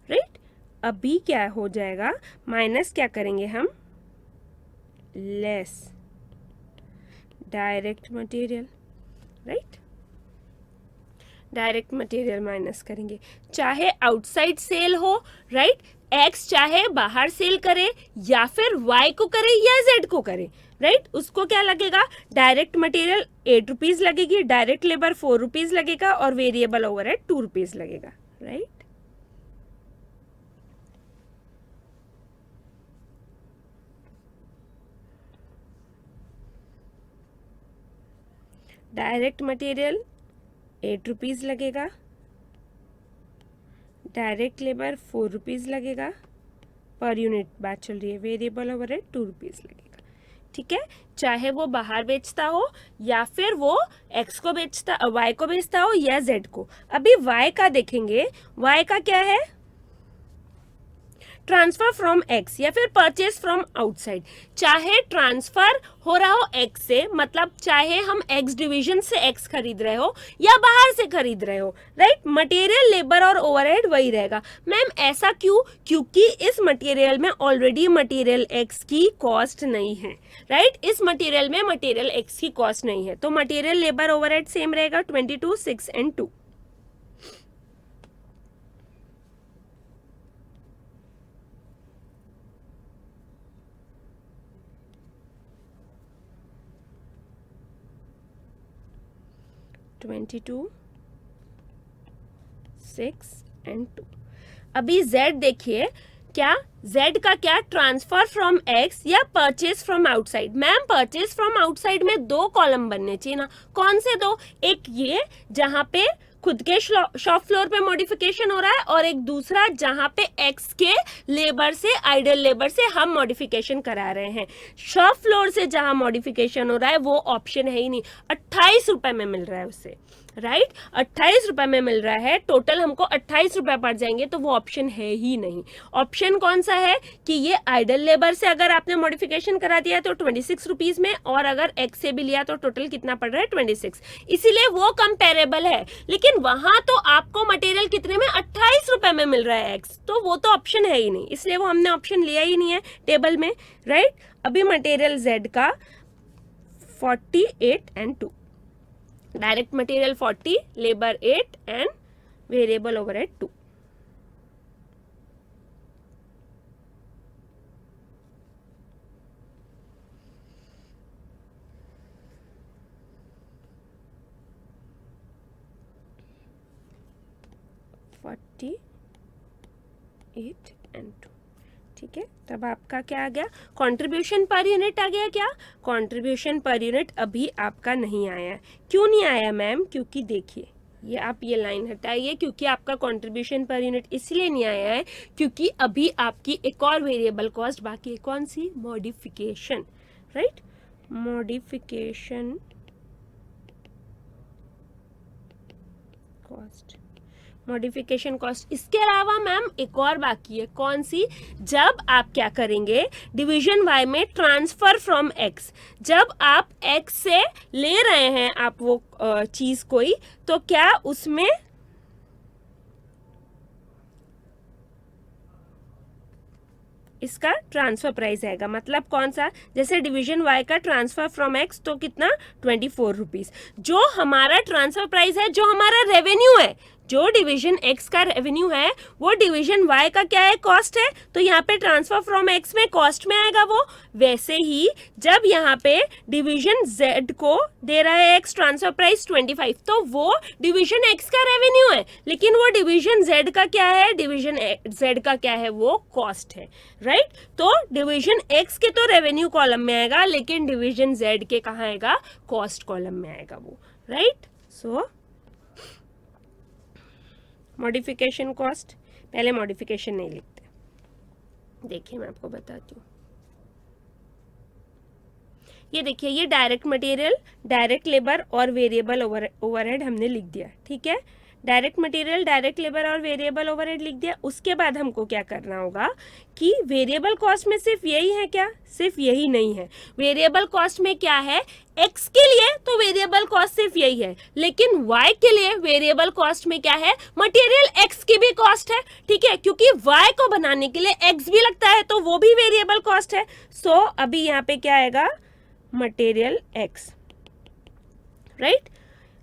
राइट। अभी क्या हो जाएगा, माइनस क्या करेंगे हम, less direct material, right, direct material minus करेंगे, चाहे आउटसाइड सेल हो, राइट, एक्स चाहे बाहर सेल करे या फिर वाई को करे या जेड को करे, राइट, उसको क्या लगेगा, डायरेक्ट मटेरियल 8 रुपीज लगेगी, डायरेक्ट लेबर 4 रुपीज लगेगा और वेरिएबल ओवरहेड 2 रुपीज लगेगा, राइट। डायरेक्ट मटेरियल 8 रुपीज लगेगा, डायरेक्ट लेबर 4 रुपीज लगेगा, पर यूनिट बात चल रही है, वेरिएबल ओवरहेड 2 रुपीज लगेगा। ठीक है, चाहे वो बाहर बेचता हो या फिर वो एक्स को बेचता, वाई को बेचता हो या जेड को। अभी वाई का देखेंगे, वाई का क्या है, ट्रांसफर फ्रॉम एक्स या फिर परचेज फ्रॉम आउटसाइड। चाहे ट्रांसफर हो रहा हो एक्स से, मतलब चाहे हम एक्स डिवीजन से एक्स खरीद रहे हो या बाहर से खरीद रहे हो, राइट, मटेरियल लेबर और ओवरहेड वही रहेगा। मैम ऐसा क्यों, क्योंकि इस मटेरियल में ऑलरेडी मटेरियल एक्स की कॉस्ट नहीं है, राइट, इस मटेरियल में मटेरियल एक्स की कॉस्ट नहीं है, तो मटेरियल लेबर ओवरहेड सेम रहेगा 22, 6 एंड 2। (22, 6 एंड 2). अभी Z देखिए, क्या Z का क्या, ट्रांसफर फ्रॉम X या purchase from outside. Ma'am purchase from outside में 2 कॉलम बनने चाहिए ना, कौन से 2, एक ये जहां पे खुद के शॉप फ्लोर पे मॉडिफिकेशन हो रहा है और एक दूसरा जहां पे एक्स के लेबर से, आइडल लेबर से हम मॉडिफिकेशन करा रहे हैं। शॉप फ्लोर से जहां मॉडिफिकेशन हो रहा है वो ऑप्शन है ही नहीं, 28 रुपए में मिल रहा है उससे, राइट 28 रुपए में मिल रहा है, टोटल हमको 28 रुपए पड़ जाएंगे, तो वो ऑप्शन है ही नहीं। ऑप्शन कौन सा है कि ये आइडल लेबर से अगर आपने मॉडिफिकेशन करा दिया तो 26 रुपीज में, और अगर एक्स से भी लिया तो टोटल कितना पड़ रहा है 26, इसीलिए वो कंपेरेबल है। लेकिन वहां तो आपको मटेरियल कितने में 28 रुपए में मिल रहा है एक्स, तो वो तो ऑप्शन है ही नहीं, इसलिए वो हमने ऑप्शन लिया ही नहीं है टेबल में। राइट अभी मटेरियल जेड का 48 and 2, direct material 40, labour 8 and variable overhead 2। ठीक है, तब आपका क्या आ गया, कंट्रीब्यूशन पर यूनिट आ गया। क्या कंट्रीब्यूशन पर यूनिट अभी आपका नहीं आया। क्यों नहीं आया मैम? क्योंकि देखिए ये आप ये लाइन हटाइए, क्योंकि आपका कंट्रीब्यूशन पर यूनिट इसलिए नहीं आया है क्योंकि अभी आपकी एक और वेरिएबल कॉस्ट बाकी है। कौन सी? Modification. Right modification cost, modification cost. इसके अलावा मैम एक और बाकी है। कौन सी? जब आप क्या करेंगे डिवीजन वाई में ट्रांसफर फ्रॉम एक्स, जब आप एक्स से ले रहे हैं आप वो चीज कोई, तो क्या उसमें इसका ट्रांसफर प्राइस आएगा। मतलब कौन सा? जैसे डिवीजन वाई का ट्रांसफर फ्रॉम एक्स तो कितना 24 रुपीज। जो हमारा ट्रांसफर प्राइस है, जो हमारा रेवेन्यू है, जो डिवीजन एक्स का रेवेन्यू है वो डिवीजन वाई का क्या है? कॉस्ट है। तो यहाँ पे ट्रांसफर फ्रॉम एक्स में कॉस्ट में आएगा वो। वैसे ही जब यहाँ पे डिवीजन जेड को दे रहा है एक्स ट्रांसफर प्राइस 25, तो वो डिवीजन एक्स का रेवेन्यू है, लेकिन वो डिवीजन जेड का क्या है? डिवीजन जेड का क्या है? वो कॉस्ट है। राइट तो डिवीजन एक्स के तो रेवेन्यू कॉलम में आएगा, लेकिन डिवीजन जेड के कहाँ आएगा? कॉस्ट कॉलम में आएगा वो। राइट सो मॉडिफिकेशन कॉस्ट, पहले मॉडिफिकेशन नहीं लिखते, देखिए मैं आपको बताती हूँ। ये देखिए ये डायरेक्ट मटेरियल, डायरेक्ट लेबर और वेरिएबल ओवरहेड हमने लिख दिया। ठीक है, डायरेक्ट मटेरियल, डायरेक्ट लेबर और वेरिएबल ओवरहेड लिख दिया। उसके बाद हमको क्या करना होगा कि वेरिएबल कॉस्ट में सिर्फ यही है क्या? सिर्फ यही नहीं है। वेरिएबल कॉस्ट में क्या है? एक्स के लिए तो वेरिएबल कॉस्ट सिर्फ यही है, लेकिन वाई के लिए वेरिएबल कॉस्ट में क्या है? मटेरियल एक्स की भी कॉस्ट है। ठीक है, क्योंकि वाई को बनाने के लिए एक्स भी लगता है, तो वो भी वेरिएबल कॉस्ट है। सो अभी यहाँ पे क्या आएगा? Material x. राइट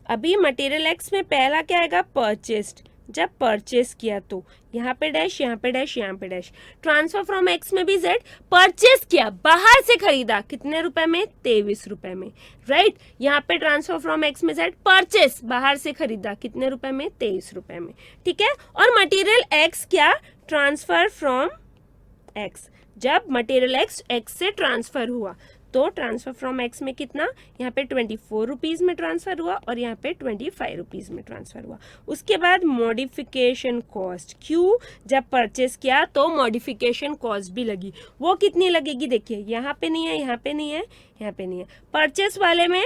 अभी मटेरियल एक्स में पहला क्या आएगा? परचेस्ड। जब परचेस किया तो यहाँ पे डैश, यहाँ पे डैश, यहाँ पे डैश। ट्रांसफर फ्रॉम एक्स में भी जेड, परचेस किया, बाहर से खरीदा, कितने रुपए में? 23 रुपए में। राइट यहाँ पे ट्रांसफर फ्रॉम एक्स में जेड, परचेस, बाहर से खरीदा, कितने रुपए में? 23 रुपए में। ठीक है, और मटेरियल एक्स क्या? ट्रांसफर फ्रॉम एक्स, जब मटेरियल एक्स एक्स से ट्रांसफर हुआ तो ट्रांसफर फ्रॉम एक्स में कितना? यहाँ पे 24 रुपीज़ में ट्रांसफर हुआ और यहाँ पे 25 रुपीज़ में ट्रांसफर हुआ। उसके बाद मॉडिफिकेशन कॉस्ट, क्यों? जब परचेस किया तो मॉडिफिकेशन कॉस्ट भी लगी। वो कितनी लगेगी? देखिए यहाँ पे नहीं है, यहाँ पे नहीं है, यहाँ पे नहीं है। परचेस वाले में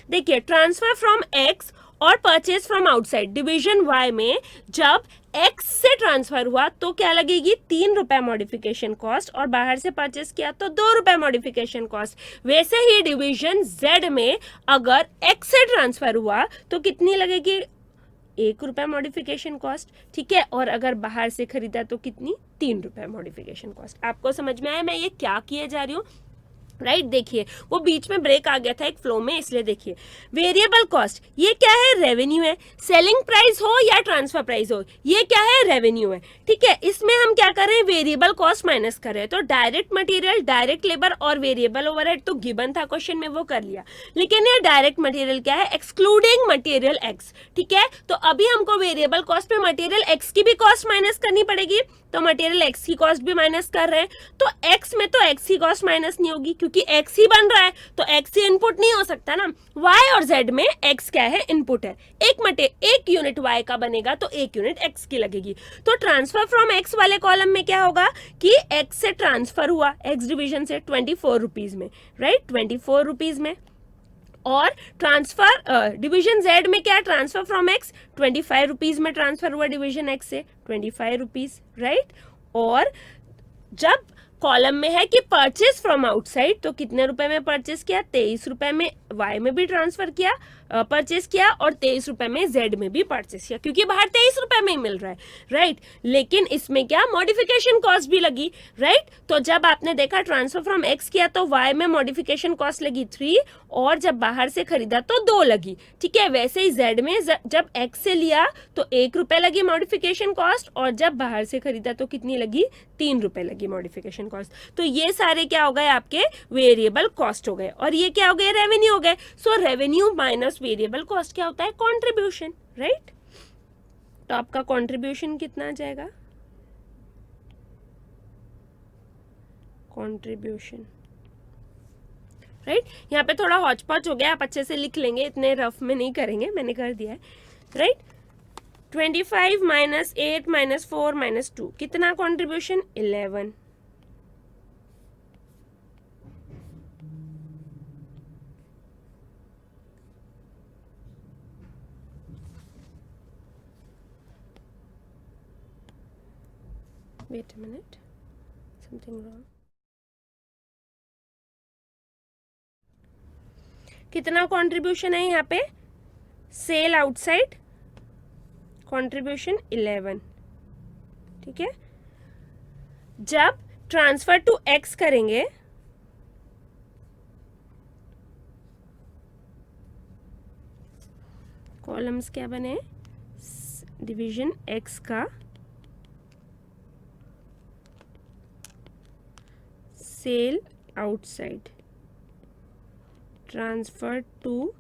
देखिए ट्रांसफर फ्रॉम एक्स और purchase from outside, division Y में जब एक्स से ट्रांसफर हुआ तो क्या लगेगी? 3 रुपए मॉडिफिकेशन कॉस्ट, और बाहर से परचेस किया तो 2 रुपए मॉडिफिकेशन कॉस्ट। वैसे ही डिवीजन जेड में अगर एक्स से ट्रांसफर हुआ तो कितनी लगेगी? 1 रुपए मॉडिफिकेशन कॉस्ट। ठीक है, और अगर बाहर से खरीदा तो कितनी? 3 रुपए मॉडिफिकेशन कॉस्ट। आपको समझ में आया मैं ये क्या किए जा रही हूँ? राइट देखिए वो बीच में ब्रेक आ गया था एक फ्लो में, इसलिए देखिए वेरिएबल कॉस्ट ये क्या है? रेवेन्यू है। सेलिंग प्राइस हो या ट्रांसफर प्राइस हो, ये क्या है? रेवेन्यू है। ठीक है, इसमें हम क्या कर रहे हैं? वेरिएबल कॉस्ट माइनस कर रहे हैं। तो डायरेक्ट मटेरियल, डायरेक्ट लेबर और वेरिएबल ओवरहेड तो गिवन था क्वेश्चन में, वो कर लिया। लेकिन ये डायरेक्ट मटेरियल क्या है? Excluding material x. ठीक है, तो अभी हमको वेरिएबल कॉस्ट में मटेरियल एक्स की भी कॉस्ट माइनस करनी पड़ेगी, तो मटेरियल एक्स की कॉस्ट भी माइनस कर रहे हैं। तो एक्स में तो एक्स की कॉस्ट माइनस नहीं होगी क्योंकि एक्स ही बन रहा है, तो एक्स ही इनपुट नहीं हो सकता ना। वाई और जेड में एक्स क्या है? इनपुट है। एक यूनिट वाई का बनेगा तो 1 यूनिट एक्स की लगेगी। तो ट्रांसफर फ्रॉम एक्स वाले कॉलम में क्या होगा कि एक्स से ट्रांसफर हुआ एक्स डिवीजन से 24 रुपीज में। राइट 24 रुपीज में और ट्रांसफर डिवीजन जेड में क्या, ट्रांसफर फ्रॉम एक्स 25 रुपीज में ट्रांसफर हुआ डिवीजन एक्स से 25 रुपीज, राइट। और जब कॉलम में है कि परचेज फ्रॉम आउटसाइड, तो कितने रुपए में परचेज किया, 23 रुपए में वाई में भी ट्रांसफर किया, परचेज किया, और 23 रुपए में जेड में भी परचेज किया, क्योंकि बाहर 23 रुपए में ही मिल रहा है, राइट। लेकिन इसमें क्या, मॉडिफिकेशन कॉस्ट भी लगी, राइट। तो जब आपने देखा ट्रांसफर फ्रॉम एक्स किया तो वाई में मॉडिफिकेशन कॉस्ट लगी 3, और जब बाहर से खरीदा तो 2 लगी, ठीक है। वैसे ही जेड में जब एक्स से लिया तो 1 रुपए लगी मॉडिफिकेशन कॉस्ट, और जब बाहर से खरीदा तो कितनी लगी, 3 रुपए लगी मॉडिफिकेशन कॉस्ट। तो ये सारे क्या हो गए, आपके वेरिएबल कॉस्ट हो गए, और ये क्या हो गए, रेवेन्यू हो गए। सो रेवेन्यू माइनस वेरिएबल कॉस्ट क्या होता है, कंट्रीब्यूशन, राइट। तो आपका कंट्रीब्यूशन कितना आ जाएगा, कंट्रीब्यूशन, राइट। यहाँ पे थोड़ा हॉच पॉच हो गया, आप अच्छे से लिख लेंगे, इतने रफ में नहीं करेंगे, मैंने कर दिया है, राइट। 25 माइनस 8 माइनस 4 माइनस 2, कितना contribution, 11। Wait a minute, something wrong. कितना कंट्रीब्यूशन है यहाँ पे, सेल आउटसाइड कंट्रीब्यूशन 11, ठीक है। जब ट्रांसफर टू एक्स करेंगे, कॉलम्स क्या बने, डिवीजन एक्स का sale outside, transfer to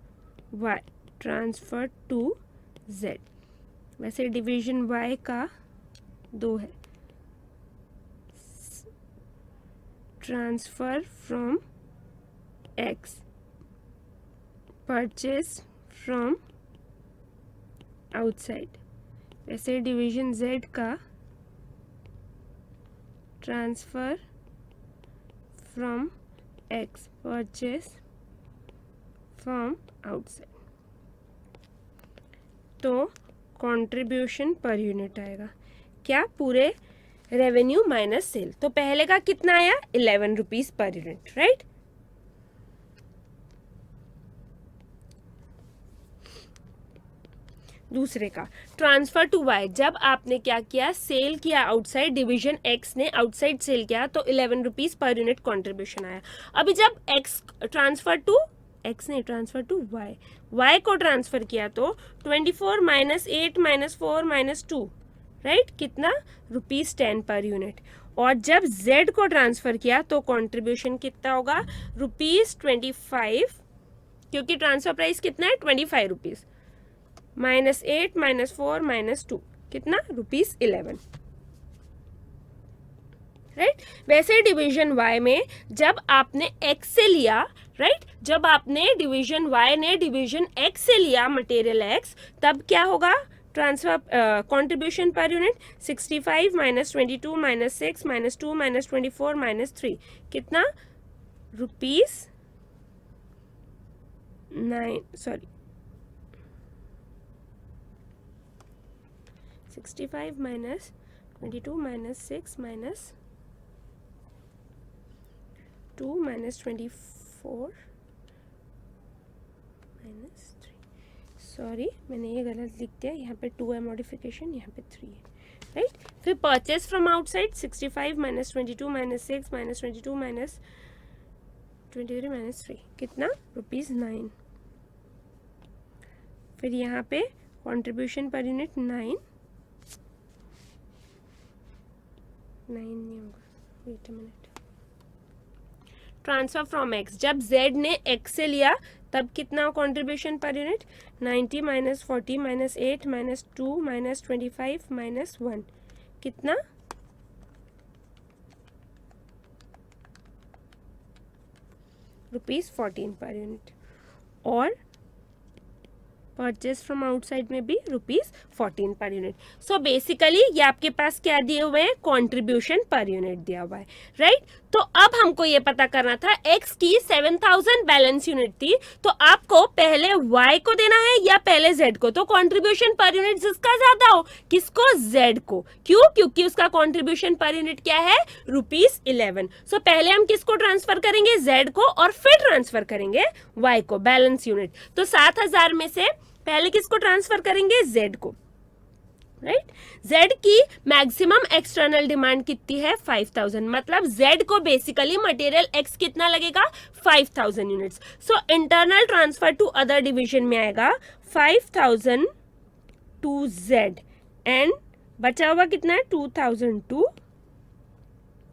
Y, transfer to Z. वैसे डिवीजन वाई का 2 है, transfer from X, purchase from outside. वैसे डिवीजन जेड का transfer from X, purchase from outside. तो कंट्रीब्यूशन पर यूनिट आएगा क्या, पूरे रेवेन्यू माइनस सेल। तो पहले का कितना आया, 11 रुपीज पर यूनिट, राइट। दूसरे का ट्रांसफर टू वाई, जब आपने क्या किया, सेल किया आउटसाइड, डिवीजन एक्स ने आउटसाइड सेल किया, तो 11 रुपीज पर यूनिट कंट्रीब्यूशन आया। अभी जब एक्स ट्रांसफर टू एक्स ने ट्रांसफर टू वाई, वाई को ट्रांसफर किया तो 24 माइनस 8 माइनस 4 माइनस 2, राइट, कितना, ₹10 पर यूनिट। और जब जेड को ट्रांसफर किया तो कंट्रीब्यूशन कितना होगा, ₹25, क्योंकि ट्रांसफर प्राइस कितना है, 25 रुपीज, माइनस 8 माइनस 4 माइनस 2, कितना, ₹11, राइट। वैसे डिवीजन वाई में जब आपने एक्स से लिया, राइट, जब आपने डिवीजन वाई ने डिवीजन एक्स से लिया मटेरियल एक्स, तब क्या होगा, transfer contribution per unit 65 minus 22 minus 6 minus 2 minus 24 minus 3, कितना, ₹65 minus 22 minus 6 minus 2 minus 24 minus 3, sorry मैंने ये गलत लिख दिया, यहाँ पे 2 है मॉडिफिकेशन, यहाँ पे 3 है, राइट। फिर purchase from outside 65 minus 22 minus 6 minus 22 minus 23 minus 3, कितना, ₹9। फिर यहाँ पे कंट्रीब्यूशन पर यूनिट 9 नहीं होगा, wait a minute. Transfer from X, जब जेड ने एक्स से लिया तब कितना contribution per unit, 90 minus 40 minus 8 minus 2 minus 25 minus 1, कितना, ₹14 पर यूनिट। और परचेज फ्रॉम आउटसाइड में भी ₹14 पर यूनिट. सो बेसिकली ये आपके पास क्या दिए हुए हैं, कॉन्ट्रीब्यूशन पर यूनिट दिया हुआ है, राइट. तो अब हमको ये पता करना था एक्स की 7000 बैलेंस यूनिट थी, तो आपको पहले वाई को देना है या पहले जेड को. तो कॉन्ट्रीब्यूशन पर यूनिट जिसका ज्यादा हो, किसको, जेड को. क्यों, क्योंकि उसका कॉन्ट्रीब्यूशन पर यूनिट क्या है, ₹11. सो पहले हम किसको ट्रांसफर करेंगे, जेड को, और फिर ट्रांसफर करेंगे वाई को, बैलेंस यूनिट. तो 7000 में से पहले किसको ट्रांसफर करेंगे, जेड को, राइट. जेड की मैक्सिमम एक्सटर्नल डिमांड कितनी है, 5000. मतलब जेड को बेसिकली मटेरियल एक्स कितना लगेगा, 5000 units. So internal transfer to other division में आएगा 5000 टू जेड एंड बचा हुआ कितना है, 2000 टू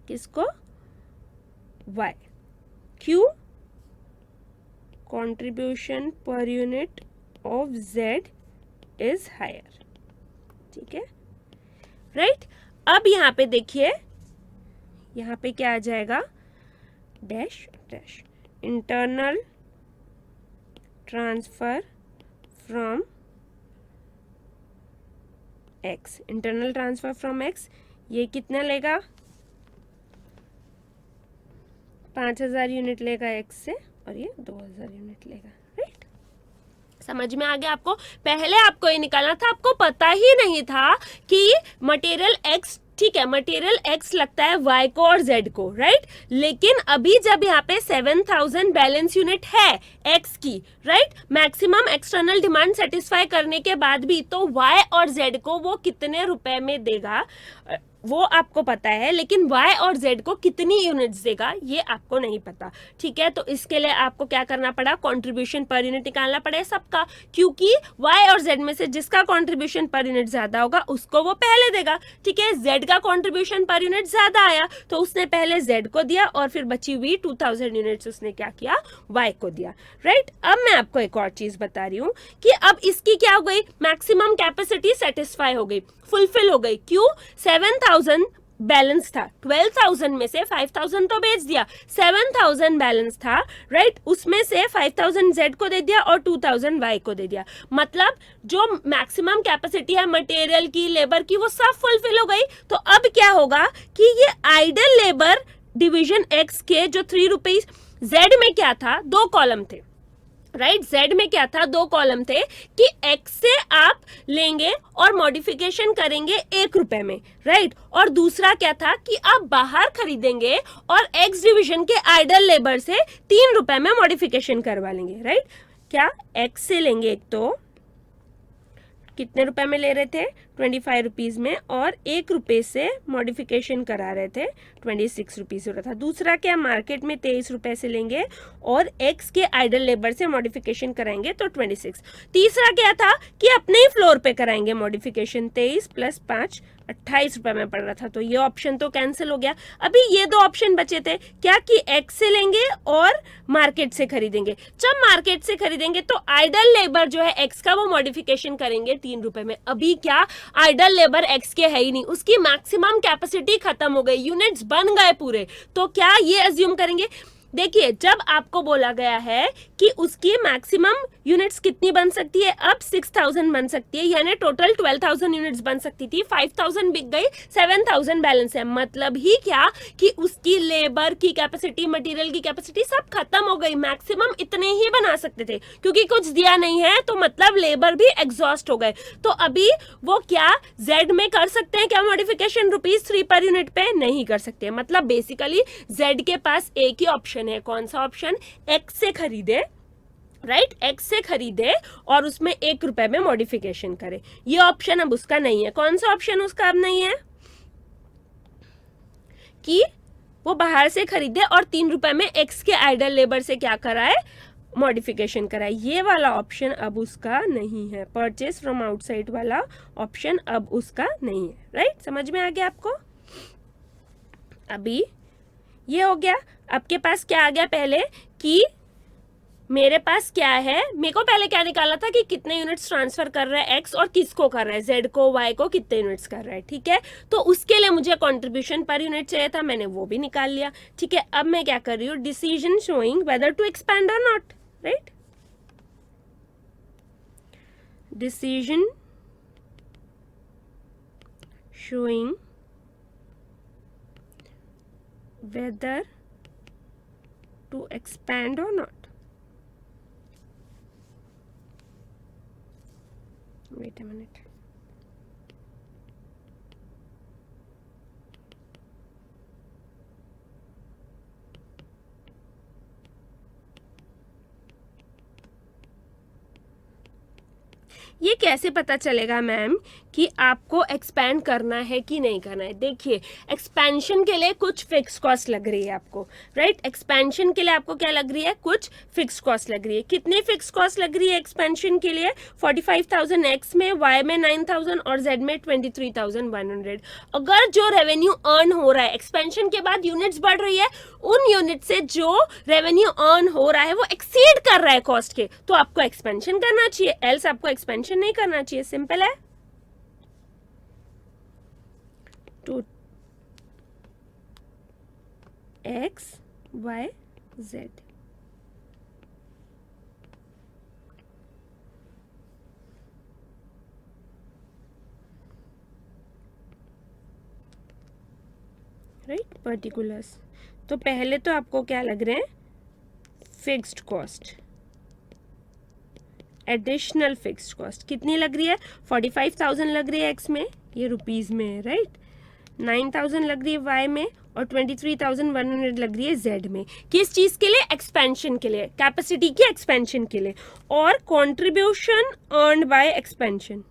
किसको, वाई. क्यों, contribution per unit of Z is higher. ठीक है, राइट. अब यहां पे देखिए, यहां पे क्या आ जाएगा, dash dash internal transfer from x. Internal transfer from x ये कितना लेगा, 5000 यूनिट लेगा एक्स से, और ये 2000 यूनिट लेगा, राइट. समझ में आ गया आपको. पहले आपको ये निकालना था, आपको पता ही नहीं था कि मटेरियल एक्स, ठीक है, मटेरियल एक्स लगता है वाई को और जेड को, राइट. लेकिन अभी जब यहाँ पे 7000 बैलेंस यूनिट है एक्स की, right, maximum external demand satisfy करने के बाद भी, तो वाई और जेड को वो कितने रुपए में देगा वो आपको पता है, लेकिन y और z को कितनी यूनिट्स देगा ये आपको नहीं पता. ठीक है, तो इसके लिए आपको क्या करना पड़ा, कंट्रीब्यूशन पर यूनिट निकालना पड़े सबका, क्योंकि y और z में से जिसका कंट्रीब्यूशन पर यूनिट ज्यादा होगा उसको वो पहले देगा. ठीक है, z का कंट्रीब्यूशन पर यूनिट ज्यादा आया तो उसने पहले z को दिया और फिर बची हुई 2000 यूनिट्स उसने क्या किया, y को दिया, राइट. अब मैं आपको एक और चीज बता रही हूँ कि अब इसकी क्या हो गई, मैक्सिमम कैपेसिटी सेटिस्फाई हो गई, फुलफिल हो गई. क्यों, 7000 बैलेंस था, 12000 में से 5000 तो बेच दिया, 7000 बैलेंस था, राइट. उसमें से 5000 जेड को दे दिया और 2000 वाई को दे दिया. मतलब जो मैक्सिमम कैपेसिटी है मटेरियल की, लेबर की, वो सब फुलफिल हो गई. तो अब क्या होगा कि ये आइडल लेबर डिवीजन एक्स के जो ₹3, जेड में क्या था, 2 कॉलम थे, राइट. जेड में क्या था, 2 कॉलम थे कि एक्स से आप लेंगे और मॉडिफिकेशन करेंगे ₹1 में, राइट. और दूसरा क्या था कि आप बाहर खरीदेंगे और एक्स डिवीजन के आइडल लेबर से ₹3 में मॉडिफिकेशन करवा लेंगे, राइट. क्या एक्स से लेंगे, एक तो कितने रुपए में ले रहे थे, ₹25 में, और ₹1 से मॉडिफिकेशन करा रहे थे, ₹26 हो रहा था. दूसरा क्या, मार्केट में ₹23 से लेंगे और एक्स के आइडल लेबर से मॉडिफिकेशन कराएंगे तो 26. तीसरा क्या था कि अपने ही फ्लोर पे कराएंगे मॉडिफिकेशन, 23 + 5 ₹28 में पड़ रहा था. तो ये ऑप्शन तो कैंसिल हो गया. अभी ये 2 ऑप्शन बचे थे, क्या कि एक्स से लेंगे और मार्केट से खरीदेंगे. जब मार्केट से खरीदेंगे तो आइडल लेबर जो है एक्स का वो मॉडिफिकेशन करेंगे ₹3 में. अभी क्या, आइडल लेबर एक्स के है ही नहीं, उसकी मैक्सिमम कैपेसिटी खत्म हो गई, यूनिट्स बन गए पूरे. तो क्या ये अज्यूम करेंगे, देखिए जब आपको बोला गया है कि उसकी मैक्सिमम यूनिट्स कितनी बन सकती है, अब 6000 बन सकती है, यानी टोटल 12000 यूनिट्स बन सकती थी, 5000 बिक गई, 7000 बैलेंस है. मतलब ही क्या कि उसकी लेबर की कैपेसिटी, मटेरियल की कैपेसिटी सब खत्म हो गई, मैक्सिमम इतने ही बना सकते थे, क्योंकि कुछ दिया नहीं है तो मतलब लेबर भी एग्जॉस्ट हो गए. तो अभी वो क्या जेड में कर सकते हैं क्या मॉडिफिकेशन, ₹3 पर यूनिट पे नहीं कर सकते. मतलब बेसिकली जेड के पास एक ही ऑप्शन है, कौन सा ऑप्शन, एक्स से खरीदे, राइट, एक्स से खरीदे और उसमें ₹1 में मॉडिफिकेशन करे. ये ऑप्शन अब उसका नहीं है. कौन सा ऑप्शन उसका अब नहीं है, कि वो बाहर से खरीदे और ₹3 में एक्स के आइडल लेबर से क्या कराए, मॉडिफिकेशन कराए. ये वाला ऑप्शन अब उसका नहीं है, परचेज फ्रॉम आउटसाइड वाला ऑप्शन अब उसका नहीं है, राइट. समझ में आ गया आपको. अभी ये हो गया. आपके पास क्या आ गया, पहले कि मेरे पास क्या है, मेरे को पहले क्या निकालना था कि कितने यूनिट्स ट्रांसफर कर रहा है एक्स और किसको कर रहा है, जेड को, वाई को कितने यूनिट्स कर रहा है. ठीक है, तो उसके लिए मुझे कंट्रीब्यूशन पर यूनिट चाहिए था, मैंने वो भी निकाल लिया. ठीक है, अब मैं क्या कर रही हूँ, decision showing whether to expand or not, right. decision showing whether to expand or not. Wait a minute. ये कैसे पता चलेगा मैम कि आपको एक्सपैंड करना है कि नहीं करना है? देखिए, एक्सपेंशन के लिए कुछ फिक्स कॉस्ट लग रही है आपको, राइट? एक्सपेंशन के लिए आपको क्या लग रही है? कुछ फिक्स कॉस्ट लग रही है। कितनी फिक्स कॉस्ट लग रही है एक्सपेंशन के लिए? 45,000 एक्स में, वाई में 9,000 और जेड में 23,100। अगर जो रेवेन्यू अर्न हो रहा है एक्सपेंशन के बाद, यूनिट्स बढ़ रही है, उन यूनिट से जो रेवेन्यू अर्न हो रहा है वो एक्सीड कर रहा है कॉस्ट के, तो आपको एक्सपेंशन करना चाहिए, एल्स आपको एक्सपेंशन नहीं करना चाहिए। सिंपल है। To X Y Z, right? Particulars. तो पहले तो आपको क्या लग रहे हैं? Fixed cost, additional fixed cost कितनी लग रही है? 45,000 लग रही है एक्स में, ये रुपीज में है, राइट? 9,000 लग रही है वाई में और 23,100 लग रही है जेड में। किस चीज के लिए? एक्सपेंशन के लिए, कैपेसिटी की एक्सपेंशन के लिए। और कंट्रीब्यूशन अर्न्ड बाय एक्सपेंशन,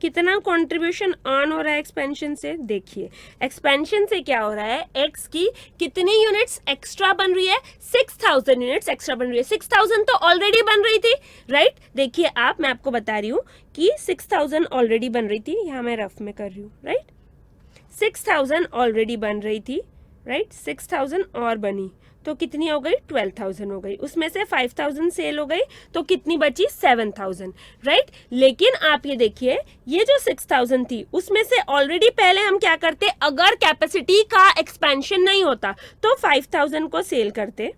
कितना कंट्रीब्यूशन अर्न हो रहा है एक्सपेंशन से? देखिए, एक्सपेंशन से क्या हो रहा है? एक्स की कितनी यूनिट्स एक्स्ट्रा बन रही है? 6,000 यूनिट्स एक्स्ट्रा बन रही है। 6,000 तो ऑलरेडी बन रही थी, राइट? देखिए आप, मैं आपको बता रही हूँ कि 6,000 ऑलरेडी बन रही थी, यहाँ मैं रफ में कर रही हूँ, राइट? 6,000 ऑलरेडी बन रही थी, राइट? 6,000 और बनी तो कितनी हो गई? 12,000 हो गई। उसमें से 5,000 सेल हो गई तो कितनी बची? 7,000, राइट? लेकिन आप ये देखिए, ये जो 6,000 थी उसमें से ऑलरेडी पहले हम क्या करते? अगर कैपेसिटी का एक्सपेंशन नहीं होता तो 5,000 को सेल करते।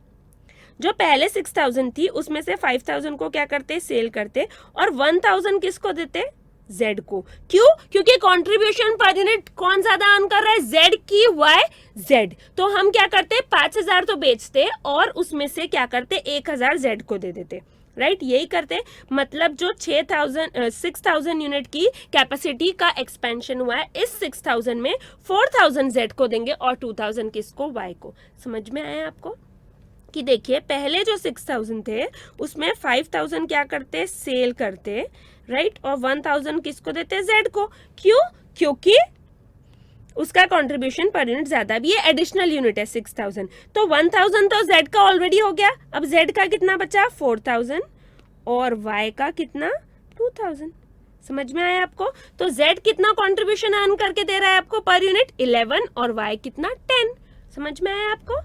जो पहले 6,000 थी उसमें से 5,000 को क्या करते? सेल करते। और 1,000 किसको देते? जेड को। क्यों? क्योंकि कंट्रीब्यूशन पर यूनिट कौन ज्यादा अर्न कर रहा है? जेड की वाई जेड। तो हम क्या करते? 5,000 तो बेचते और उसमें से क्या करते? 1,000 जेड को दे देते, राइट? यही करते। मतलब जो 6,000 यूनिट की कैपेसिटी का एक्सपेंशन हुआ है, इस 6,000 में 4,000 जेड को देंगे और 2,000 किसको? वाई को। समझ में आया आपको? कि देखिए, पहले जो 6,000 थे उसमें 5,000 क्या करते? सेल करते, राइट? और 1,000 किसको देते? जेड को। क्यों? क्योंकि उसका कंट्रीब्यूशन पर यूनिट ज्यादा भी है, एडिशनल यूनिट है 6,000। तो 1,000 तो जेड का ऑलरेडी हो गया। अब जेड का कितना बचा? 4,000 और वाई का कितना? 2,000। समझ में आया आपको? तो जेड कितना कंट्रीब्यूशन अर्न करके दे रहा है आपको पर यूनिट? 11 और वाई कितना? 10। समझ में आया आपको?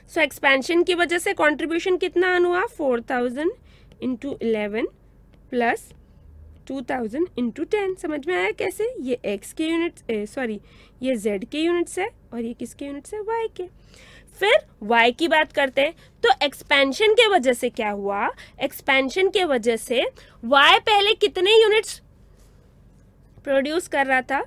सो एक्सपेंशन की वजह से कंट्रीब्यूशन कितना अर्न हुआ? 4,000 इंटू 11 प्लस 2,000 इंटू 10। समझ में आया कैसे? ये एक्स के यूनिट्स, सॉरी ये जेड के यूनिट्स है और ये किसके यूनिट्स है? वाई के। फिर वाई की बात करते हैं। तो एक्सपेंशन के वजह से क्या हुआ? एक्सपेंशन के वजह से वाई पहले कितने यूनिट्स प्रोड्यूस कर रहा था?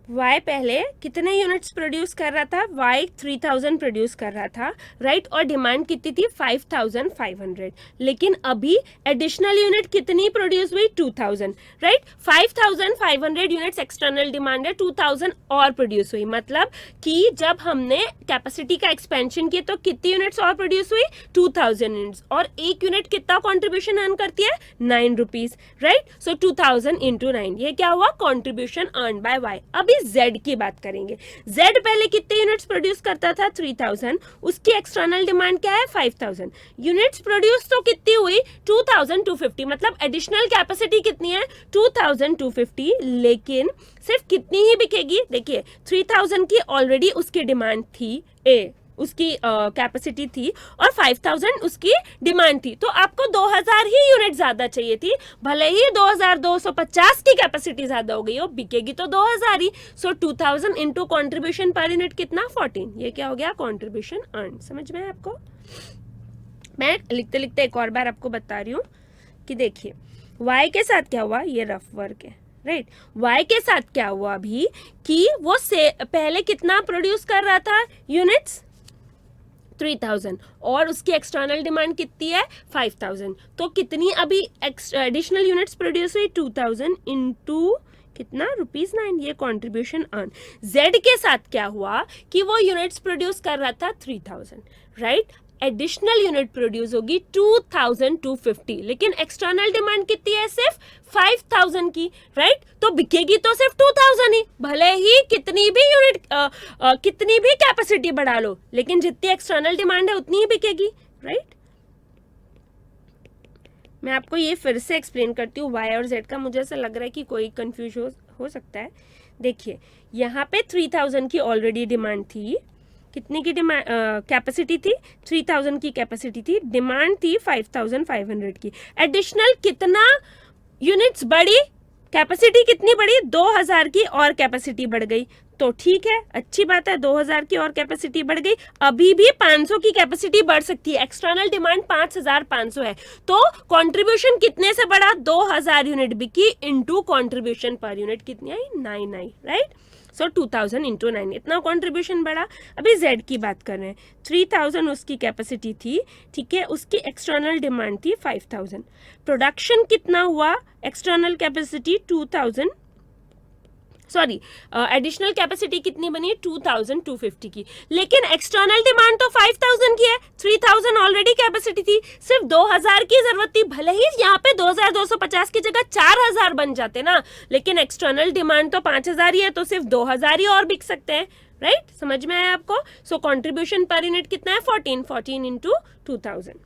वाई पहले कितने यूनिट्स प्रोड्यूस कर रहा था? वाई 3,000 प्रोड्यूस कर रहा था, राइट? और डिमांड कितनी थी? 5,500। लेकिन अभी एडिशनल यूनिट कितनी प्रोड्यूस हुई? 2,000, राइट? 5,500 यूनिट्स एक्सटर्नल डिमांड है, 2,000 और प्रोड्यूस हुई। मतलब कि जब हमने कैपेसिटी का एक्सपेंशन किया तो कितनी यूनिट्स और प्रोड्यूस हुई? 2,000 यूनिट्स। और एक यूनिट कितना कॉन्ट्रीब्यूशन अर्न करती है? 9 रुपीज, राइट? सो 2,000 इंटू 9, ये क्या हुआ? Contribution earn by Y. अभी जेड की बात करेंगे। जेड पहले कितने यूनिट्स प्रोड्यूस करता था? 3,000। उसकी एक्सटर्नल डिमांड क्या है? 5,000। यूनिट्स प्रोड्यूस तो कितनी हुई? 2,250। मतलब एडिशनल कैपेसिटी कितनी है? 2,250। लेकिन सिर्फ कितनी ही बिकेगी? देखिए, 3,000 की ऑलरेडी उसकी डिमांड थी, ए उसकी कैपेसिटी थी और 5000 उसकी डिमांड थी, तो आपको 2000 ही यूनिट ज्यादा चाहिए थी, भले ही 2250 की कैपेसिटी ज्यादा हो गई हो, बिकेगी तो 2000 ही। सो 2000 इंटू कॉन्ट्रीब्यूशन पर यूनिट कितना 14, ये क्या हो गया कॉन्ट्रीब्यूशन अर्न। समझ में आपको? मैं लिखते लिखते एक और बार आपको बता रही हूँ कि देखिए y के साथ क्या हुआ, ये रफ वर्क है राइट। y के साथ क्या हुआ अभी कि वो से पहले कितना प्रोड्यूस कर रहा था यूनिट्स 3000 और उसकी एक्सटर्नल डिमांड कितनी है 5000, तो कितनी अभी एडिशनल यूनिट्स प्रोड्यूस हुई 2000 इंटू कितना ₹9, ये कॉन्ट्रीब्यूशन अर्न। z के साथ क्या हुआ कि वो यूनिट्स प्रोड्यूस कर रहा था 3000 राइट, एडिशनल यूनिट प्रोड्यूस होगी 2250, लेकिन एक्सटर्नल डिमांड कितनी है सिर्फ 5000 की राइट, तो बिकेगी तो सिर्फ 2000 ही, भले ही कितनी भी यूनिट कितनी भी कैपेसिटी बढ़ा लो, लेकिन जितनी एक्सटर्नल डिमांड है उतनी ही बिकेगी राइट। मैं आपको ये फिर से एक्सप्लेन करती हूँ y और z का, मुझे ऐसा लग रहा है कि कोई कंफ्यूज हो सकता है। देखिए यहाँ पे 3000 की ऑलरेडी डिमांड थी, कितने की डिमांड कैपेसिटी थी 3000 की कैपेसिटी थी, डिमांड थी 5500 की, एडिशनल कितना यूनिट्स बढ़ी, कैपेसिटी कितनी बढ़ी 2000 की और कैपेसिटी बढ़ गई, तो ठीक है अच्छी बात है 2000 की और कैपेसिटी बढ़ गई, अभी भी 500 की कैपेसिटी बढ़ सकती है, एक्सटर्नल डिमांड 5500 है, तो कंट्रीब्यूशन कितने से बढ़ा 2000 यूनिट बिकी इनटू कंट्रीब्यूशन पर यूनिट कितनी आई 9 आई राइट। सो 2000 इंटू 9 इतना कंट्रीब्यूशन बढ़ा। अभी z की बात कर रहे हैं, 3000 उसकी कैपेसिटी थी ठीक है, उसकी एक्सटर्नल डिमांड थी 5000, प्रोडक्शन कितना हुआ external capacity 2000 sorry additional capacity कितनी बनी 2250 की, लेकिन एक्सटर्नल डिमांड तो 5000 की है, 3000 ऑलरेडी कैपेसिटी थी, सिर्फ 2000 की जरूरत थी, भले ही यहाँ पे 2250 की जगह 4000 बन जाते ना, लेकिन एक्सटर्नल डिमांड तो 5000 ही है, तो सिर्फ 2000 ही और बिक सकते हैं राइट। समझ में आया आपको? सो कॉन्ट्रीब्यूशन पर यूनिट कितना है 14 इंटू 2000।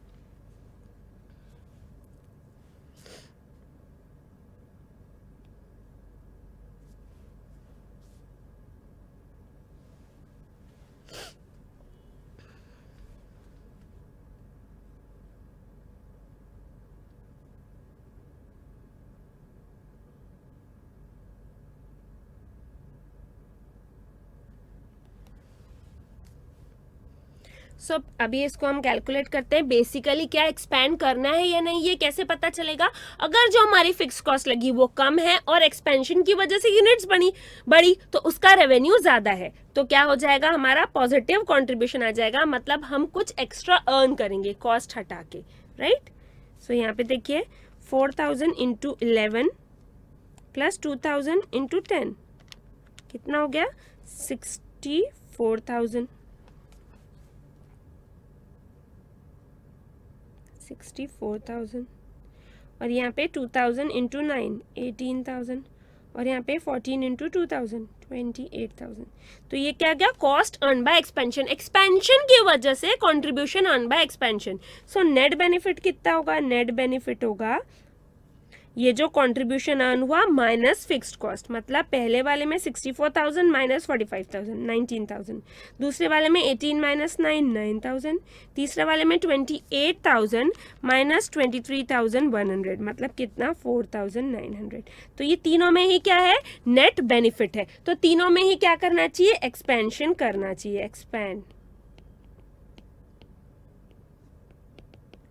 सो अभी इसको हम कैलकुलेट करते हैं, बेसिकली क्या एक्सपैंड करना है या नहीं ये कैसे पता चलेगा, अगर जो हमारी फिक्स कॉस्ट लगी वो कम है और एक्सपेंशन की वजह से यूनिट्स बढ़ी तो उसका रेवेन्यू ज्यादा है, तो क्या हो जाएगा हमारा पॉजिटिव कंट्रीब्यूशन आ जाएगा, मतलब हम कुछ एक्स्ट्रा अर्न करेंगे कॉस्ट हटा के राइट। सो यहाँ पे देखिए 4000 इंटू 11 प्लस 2000 इंटू 10 कितना हो गया 64,000 64,000 और यहाँ पे 2000 इंटू 9 18,000 और यहाँ पे 14 इंटू 2000 28,000, तो ये क्या गया cost earn by expansion, expansion की वजह से contribution earn by expansion. So net benefit कितना होगा, नेट बेनिफिट होगा ये जो कंट्रीब्यूशन अर्न हुआ माइनस फिक्स्ड कॉस्ट, मतलब पहले वाले में 64,000 माइनस 45,000 19,000, दूसरे वाले में 18 माइनस 9 9,000, तीसरे वाले में 28,000 माइनस 23,100, मतलब कितना 4,900। तो ये तीनों में ही क्या है नेट बेनिफिट है, तो तीनों में ही क्या करना चाहिए एक्सपेंशन करना चाहिए, एक्सपैंड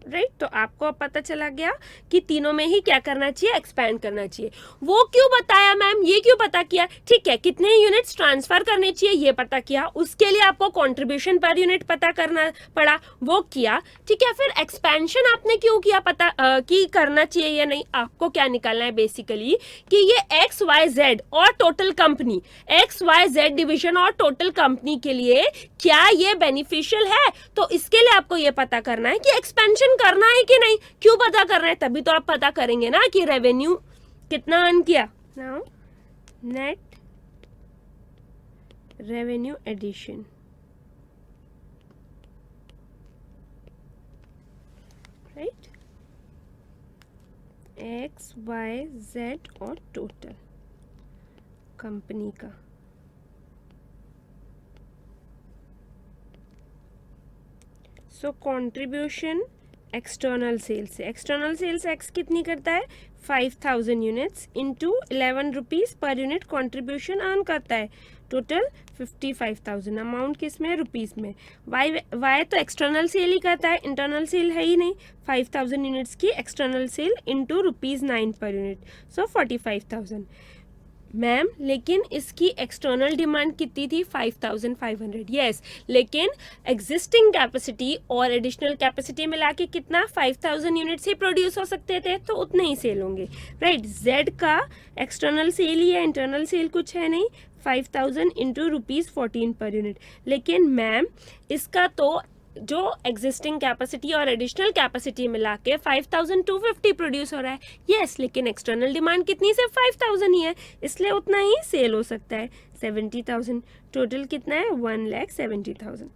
राइट। तो आपको अब पता चला गया कि तीनों में ही क्या करना चाहिए एक्सपैंड करना चाहिए। वो क्यों बताया मैम, ये क्यों पता किया, ठीक है कितने यूनिट्स ट्रांसफर करने चाहिए ये पता किया, उसके लिए आपको कंट्रीब्यूशन पर यूनिट पता करना पड़ा वो किया, ठीक है। फिर एक्सपेंशन आपने क्यों किया पता कि करना चाहिए या नहीं, आपको क्या निकालना है बेसिकली कि ये XYZ और टोटल कंपनी XYZ डिवीजन और टोटल कंपनी के लिए क्या ये बेनिफिशियल है, तो इसके लिए आपको ये पता करना है कि एक्सपेंशन करना है कि नहीं, क्यों पता करना है, तभी तो आप पता करेंगे ना कि रेवेन्यू कितना अर्न किया। Now net revenue addition right XYZ और टोटल कंपनी का सो कंट्रीब्यूशन एक्सटर्नल सेल्स से, एक्सटर्नल सेल्स एक्स कितनी करता है 5000 units into 11 rupees per unit contribution earn करता है, टोटल 55,000। अमाउंट किस में, रुपीज़ में। वाई तो एक्सटर्नल सेल ही करता है, इंटरनल सेल है ही नहीं। 5000 यूनिट्स की external cell into ₹9 per unit, सो 45,000। मैम लेकिन इसकी एक्सटर्नल डिमांड कितनी थी 5500, यस, लेकिन एग्जिस्टिंग कैपेसिटी और एडिशनल कैपेसिटी मिला के कितना 5000 यूनिट्स ही प्रोड्यूस हो सकते थे, तो उतने ही सेल होंगे, राइट। जेड का एक्सटर्नल सेल ही है, इंटरनल सेल कुछ है नहीं, 5000 इंटू ₹14 पर यूनिट। लेकिन मैम इसका तो जो एग्जिस्टिंग कैपेसिटी और एडिशनल कैपेसिटी मिला के 5250 प्रोड्यूस हो रहा है, यस, लेकिन एक्सटर्नल डिमांड कितनी, सिर्फ 5000 ही है, इसलिए उतना ही सेल हो सकता है, 70,000। टोटल कितना है 1,70,000।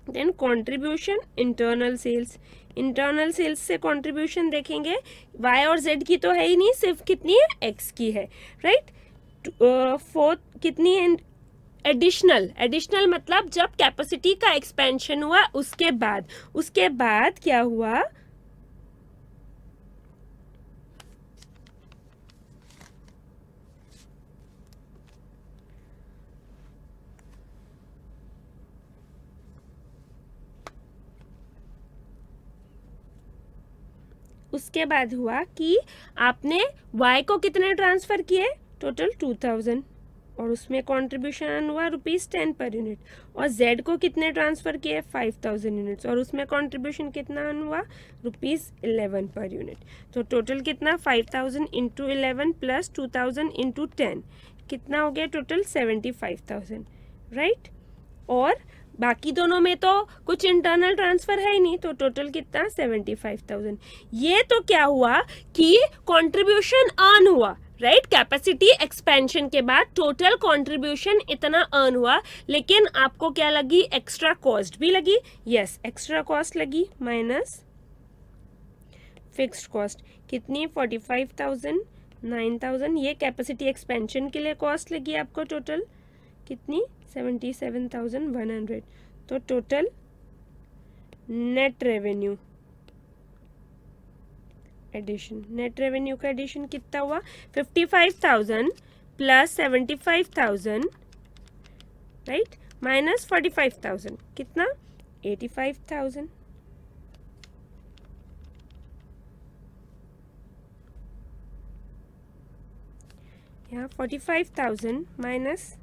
Then contribution internal sales, internal sales से कंट्रीब्यूशन देखेंगे, वाई और जेड की तो है ही नहीं, सिर्फ कितनी है एक्स की है, राइट। फोर्थ कितनी है एडिशनल, एडिशनल मतलब जब कैपेसिटी का एक्सपेंशन हुआ उसके बाद क्या हुआ, उसके बाद हुआ कि आपने y को कितने ट्रांसफर किए, टोटल 2000, और उसमें कंट्रीब्यूशन हुआ ₹10 पर यूनिट, और z को कितने ट्रांसफ़र किए 5000 यूनिट्स, और उसमें कंट्रीब्यूशन कितना हुआ ₹11 पर यूनिट। तो टोटल कितना 5000 इंटू 11 प्लस 2000 इंटू 10 कितना हो गया, टोटल 75,000, राइट। और बाकी दोनों में तो कुछ इंटरनल ट्रांसफ़र है ही नहीं, तो टोटल कितना 75,000। ये तो क्या हुआ कि कंट्रीब्यूशन अर्न हुआ, राइट, कैपेसिटी एक्सपेंशन के बाद टोटल कंट्रीब्यूशन इतना अर्न हुआ, लेकिन आपको क्या लगी, एक्स्ट्रा कॉस्ट भी लगी, यस, एक्स्ट्रा कॉस्ट लगी माइनस फिक्स्ड कॉस्ट, कितनी 45,000, 9,000, ये कैपेसिटी एक्सपेंशन के लिए कॉस्ट लगी आपको, टोटल कितनी 77,100। तो total net revenue addition, net revenue का एडिशन कितना हुआ 55,000 प्लस 75,000, राइट, माइनस 45,000, कितना 85,000। यहाँ 45,000 माइनस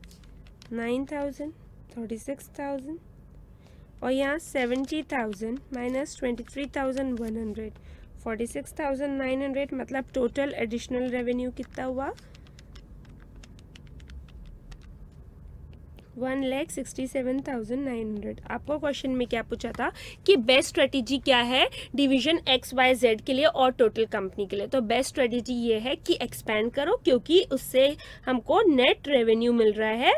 9,000 36,000, और यहाँ 70,000 माइनस 23,100 46,900, मतलब टोटल एडिशनल रेवेन्यू कितना हुआ 1,67,900। आपको क्वेश्चन में क्या पूछा था कि बेस्ट स्ट्रेटेजी क्या है डिवीजन XYZ के लिए और टोटल कंपनी के लिए, तो बेस्ट स्ट्रेटेजी ये है कि एक्सपैंड करो, क्योंकि उससे हमको नेट रेवेन्यू मिल रहा है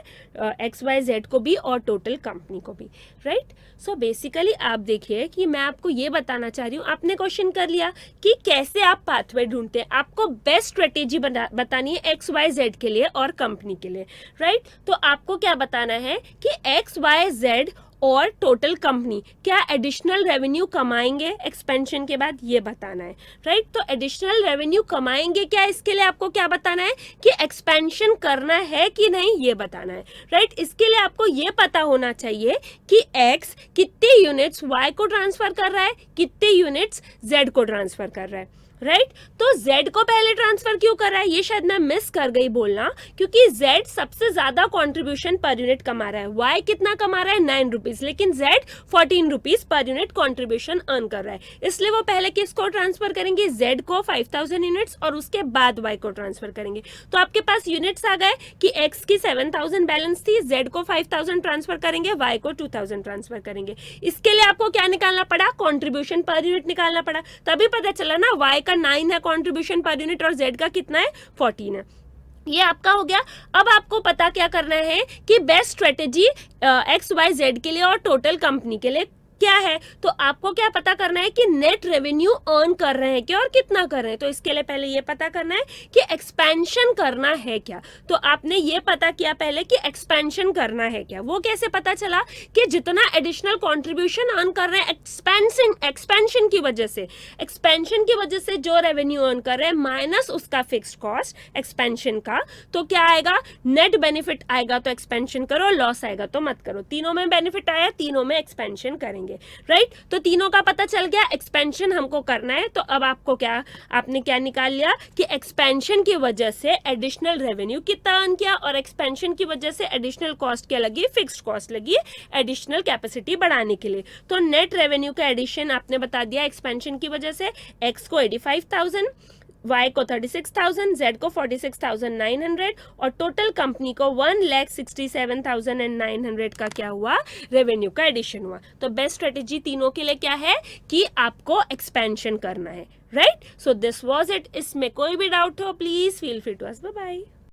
XYZ को भी और टोटल कंपनी को भी, राइट। सो बेसिकली आप देखिए कि मैं आपको ये बताना चाह रही हूँ, आपने क्वेश्चन कर लिया कि कैसे आप पाथवे ढूंढते हैं, आपको बेस्ट स्ट्रेटेजी बतानी है XYZ के लिए और कंपनी के लिए, राइट। तो आपको क्या बताना है कि XYZ और टोटल कंपनी क्या एडिशनल रेवेन्यू कमाएंगे एक्सपेंशन के बाद, ये बताना है, राइट। तो एडिशनल रेवेन्यू कमाएंगे क्या, इसके लिए आपको क्या बताना है कि एक्सपेंशन करना है कि नहीं, ये बताना है, राइट। इसके लिए आपको ये पता होना चाहिए कि X कितने यूनिट्स Y को ट्रांसफर कर रहा है, कितने यूनिट्स Z को ट्रांसफर कर रहा है, राइट। तो Z को पहले ट्रांसफर क्यों कर रहा है, ये शायद मैं मिस कर गई बोलना, क्योंकि Z सबसे ज्यादा कंट्रीब्यूशन पर यूनिट कमा रहा है, Y कितना कमा रहा है 9 रुपीज, लेकिन Z 14 rupees per unit contribution earn कर रहा है, इसलिए वो पहले किसको ट्रांसफर करेंगे, Z को 5000 यूनिट्स, और उसके बाद Y को ट्रांसफर करेंगे। तो आपके पास यूनिट्स आ गए कि X की 7000 बैलेंस थी, Z को 5000 ट्रांसफर करेंगे, Y को 2000 ट्रांसफर करेंगे। इसके लिए आपको क्या निकालना पड़ा, कंट्रीब्यूशन पर यूनिट निकालना पड़ा, तभी पता चला ना Y का 9 है कंट्रीब्यूशन पर यूनिट और Z का कितना है 14 है। ये आपका हो गया। अब आपको पता क्या करना है कि बेस्ट स्ट्रेटेजी XYZ के लिए और टोटल कंपनी के लिए क्या है, तो आपको क्या पता करना है कि नेट रेवेन्यू अर्न कर रहे हैं क्या और कितना कर रहे हैं। तो इसके लिए पहले ये पता करना है कि एक्सपेंशन करना है क्या। तो आपने ये पता किया पहले कि एक्सपेंशन करना है क्या। वो कैसे पता चला कि जितना एडिशनल कंट्रीब्यूशन अर्न कर रहे हैं एक्सपेंशन की वजह से, एक्सपेंशन की वजह से जो रेवेन्यू अर्न कर रहे हैं माइनस उसका फिक्स्ड कॉस्ट एक्सपेंशन का, तो क्या आएगा, नेट बेनिफिट आएगा। तो एक्सपेंशन करो, लॉस आएगा तो मत करो। तीनों में बेनिफिट आया, तीनों में एक्सपेंशन करेंगे, राइट। तो तीनों का पता चल गया, एक्सपेंशन हमको करना है। तो अब आपको क्या, आपने क्या निकाल लिया कि एक्सपेंशन की वजह से एडिशनल रेवेन्यू कितना अर्न किया और एक्सपेंशन की वजह से एडिशनल कॉस्ट क्या लगी, फिक्स्ड कॉस्ट लगी एडिशनल कैपेसिटी बढ़ाने के लिए। तो नेट रेवेन्यू का एडिशन आपने बता दिया एक्सपेंशन की वजह से, एक्स को 85,000, Y को 36,000, Z को 46,900 और टोटल कंपनी को 1,67,900 का क्या हुआ, रेवेन्यू का एडिशन हुआ। तो बेस्ट स्ट्रेटेजी तीनों के लिए क्या है कि आपको एक्सपेंशन करना है, right. So this was it. इसमें कोई भी डाउट हो please feel free to ask. Bye bye.